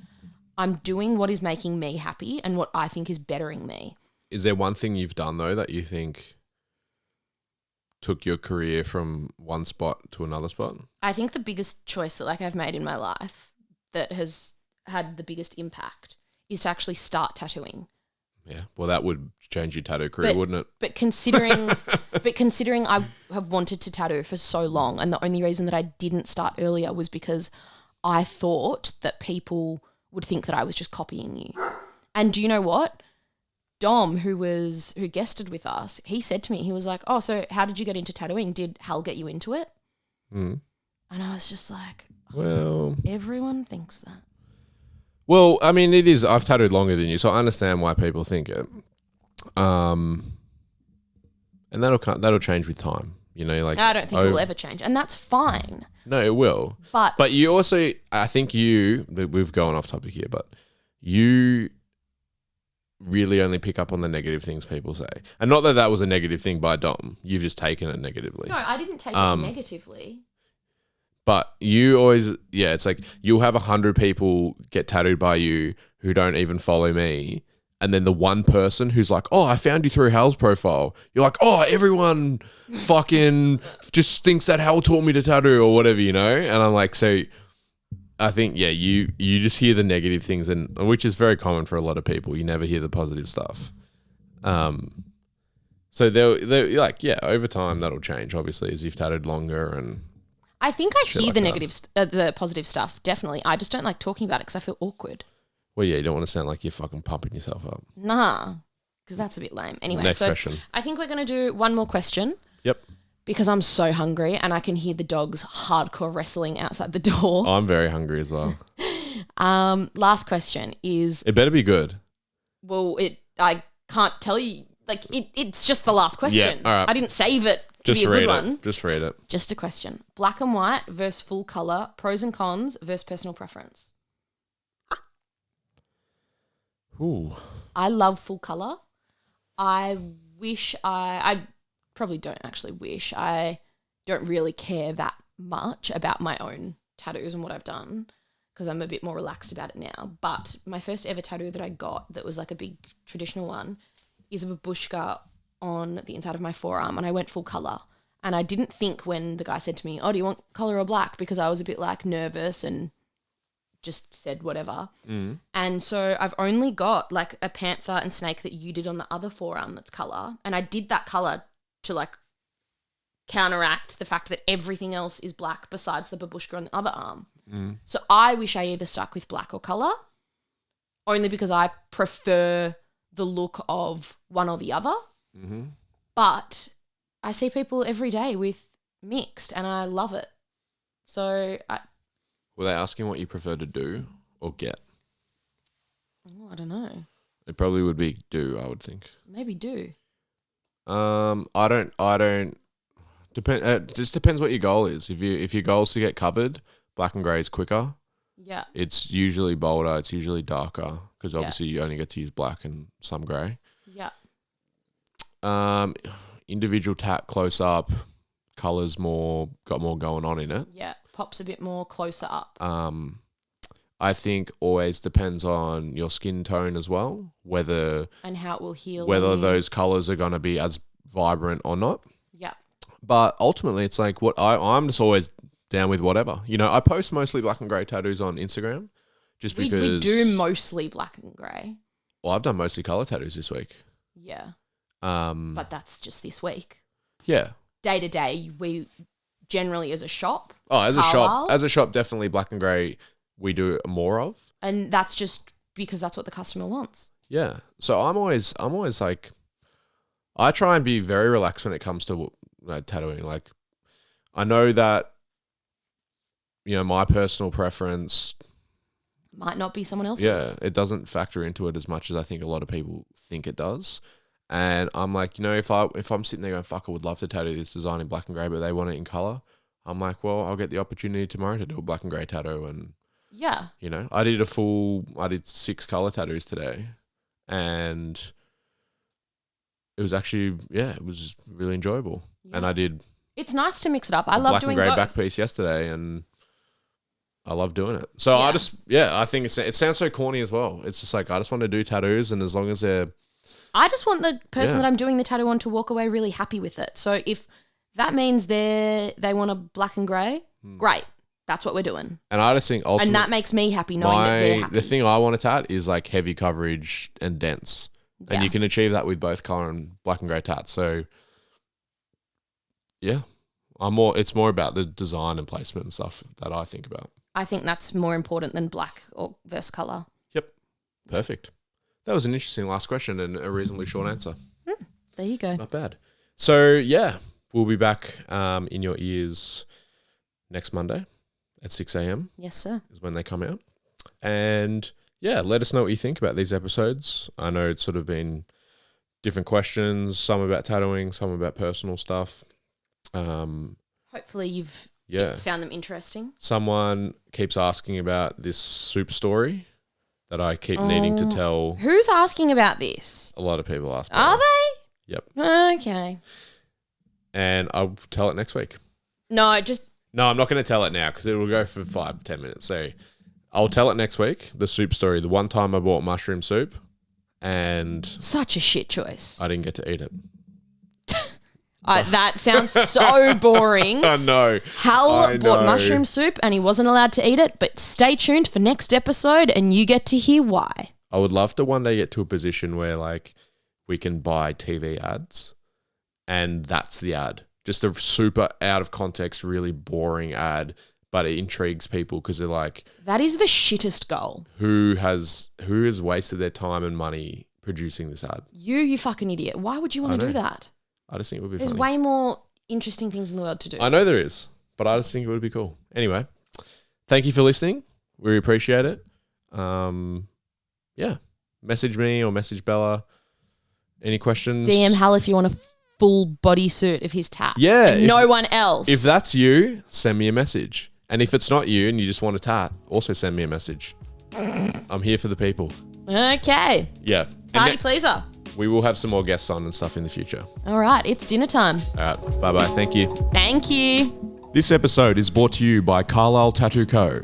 I'm doing what is making me happy and what I think is bettering me. Is there one thing you've done though that you think took your career from one spot to another spot? I think the biggest choice that I've made in my life that has had the biggest impact is to actually start tattooing. Yeah, well, that would change your tattoo career, wouldn't it? But considering I have wanted to tattoo for so long, and the only reason that I didn't start earlier was because I thought that people would think that I was just copying you. And do you know what? Dom, who guested with us, he said to me, he was like, "Oh, so how did you get into tattooing? Did Hal get you into it?" Mm. And I was just like, Well, everyone thinks that. Well, I mean, it is. I've tattooed longer than you, so I understand why people think it. And that'll change with time. You know, like I don't think it will ever change, and that's fine. No, it will. But you also, I think we've gone off topic here, but you really only pick up on the negative things people say, and not that that was a negative thing by Dom. You've just taken it negatively. No, I didn't take it negatively. But you always, it's like you'll have 100 people get tattooed by you who don't even follow me. And then the one person who's like, "Oh, I found you through Hal's profile." You're like, "Oh, everyone fucking just thinks that Hal taught me to tattoo or whatever, you know?" And I'm like, so I think, you just hear the negative things, and which is very common for a lot of people. You never hear the positive stuff. So they're like, over time that'll change, obviously, as you've tattooed longer and... I think I hear the negative, the positive stuff, definitely. I just don't like talking about it because I feel awkward. Well, you don't want to sound like you're fucking pumping yourself up. Nah, because that's a bit lame. Anyway, next question. I think we're going to do one more question. Yep. Because I'm so hungry and I can hear the dogs hardcore wrestling outside the door. I'm very hungry as well. Last question is... It better be good. Well, I can't tell you. Like, it's just the last question. Yeah, all right. I didn't save it. Just be a read good it. One. Just read it. Just a question. Black and white versus full colour, pros and cons versus personal preference. Ooh. I love full colour. I probably don't actually wish. I don't really care that much about my own tattoos and what I've done because I'm a bit more relaxed about it now. But my first ever tattoo that I got that was like a big traditional one is a babushka on the inside of my forearm, and I went full colour. And I didn't think when the guy said to me, "Oh, do you want colour or black?" because I was a bit like nervous and just said whatever. And so I've only got like a panther and snake that you did on the other forearm that's colour, and I did that colour to like counteract the fact that everything else is black besides the babushka on the other arm. So I wish I either stuck with black or colour, only because I prefer the look of one or the other. But I see people every day with mixed and I love it. So were they asking what you prefer to do or get? I don't know. It probably would be do, I would think. Maybe do. I don't depend. It just depends what your goal is. If your goal is to get covered, black and grey is quicker. Yeah. It's usually bolder. It's usually darker because obviously you only get to use black and some grey. Yeah. Individual tat close up, colours got more going on in it. Yeah. Pops a bit more closer up. I think always depends on your skin tone as well, and how it will heal. Whether those colours are going to be as vibrant or not. Yeah. But ultimately, it's like I'm just always down with whatever. You know, I post mostly black and grey tattoos on Instagram just because... We do mostly black and grey. Well, I've done mostly colour tattoos this week. Yeah. But that's just this week. Yeah. Day to day, we generally as a shop... Oh, as a shop, definitely black and grey we do more of. And that's just because that's what the customer wants. Yeah. So I'm always like... I try and be very relaxed when it comes to tattooing. Like, I know that, you know, my personal preference might not be someone else's. Yeah, it doesn't factor into it as much as I think a lot of people think it does. And I'm like, you know, if I'm sitting there going, fuck, I would love to tattoo this design in black and grey, but they want it in colour, I'm like, well, I'll get the opportunity tomorrow to do a black and grey tattoo. And yeah, you know, I did 6 colour tattoos today, and it was actually, it was really enjoyable. Yeah. And I did. It's nice to mix it up. I love doing both. Black and grey back piece yesterday, and I love doing it. So I think it sounds so corny as well. It's just like, I just want to do tattoos, and as long as they're... I just want the person that I'm doing the tattoo on to walk away really happy with it. So if that means they want a black and grey, great. That's what we're doing. And I just think ultimately... And that makes me happy knowing that they're happy. The thing I want to tat is like heavy coverage and dense. Yeah. And you can achieve that with both colour and black and grey tats. So, yeah. It's more about the design and placement and stuff that I think about. I think that's more important than black or versus colour. Yep. Perfect. That was an interesting last question and a reasonably short answer. There you go. Not bad. So, yeah, we'll be back in your ears next Monday at 6 a.m. Yes, sir. is when they come out. And, yeah, let us know what you think about these episodes. I know it's sort of been different questions, some about tattooing, some about personal stuff. Hopefully you've Yeah. found them interesting. Someone keeps asking about this soup story that I keep needing to tell. Who's asking about this? A lot of people ask. Are they? Yep. Okay. And I'll tell it next week. No, I'm not going to tell it now because it will go for 5-10 minutes. So I'll tell it next week, the soup story. The one time I bought mushroom soup and such a shit choice. I didn't get to eat it. That sounds so boring. I know. Hal bought mushroom soup and he wasn't allowed to eat it, but stay tuned for next episode and you get to hear why. I would love to one day get to a position where like we can buy TV ads and that's the ad. Just a super out of context, really boring ad, but it intrigues people because they're like, that is the shittest goal. Who has wasted their time and money producing this ad? You fucking idiot. Why would you want to do that? I just think it would be There's funny. way more interesting things in the world to do. I know there is, but I just think it would be cool. Anyway, thank you for listening. We appreciate it. Yeah. Message me or message Bella. Any questions? DM Hal if you want a full bodysuit of his tats. Yeah. And no one else. If that's you, send me a message. And if it's not you and you just want a tat, also send me a message. I'm here for the people. Okay. Yeah. Party pleaser. We will have some more guests on and stuff in the future. All right. It's dinner time. All right. Bye-bye. Thank you. Thank you. This episode is brought to you by Carlisle Tattoo Co.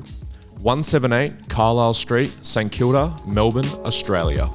178 Carlisle Street, St Kilda, Melbourne, Australia.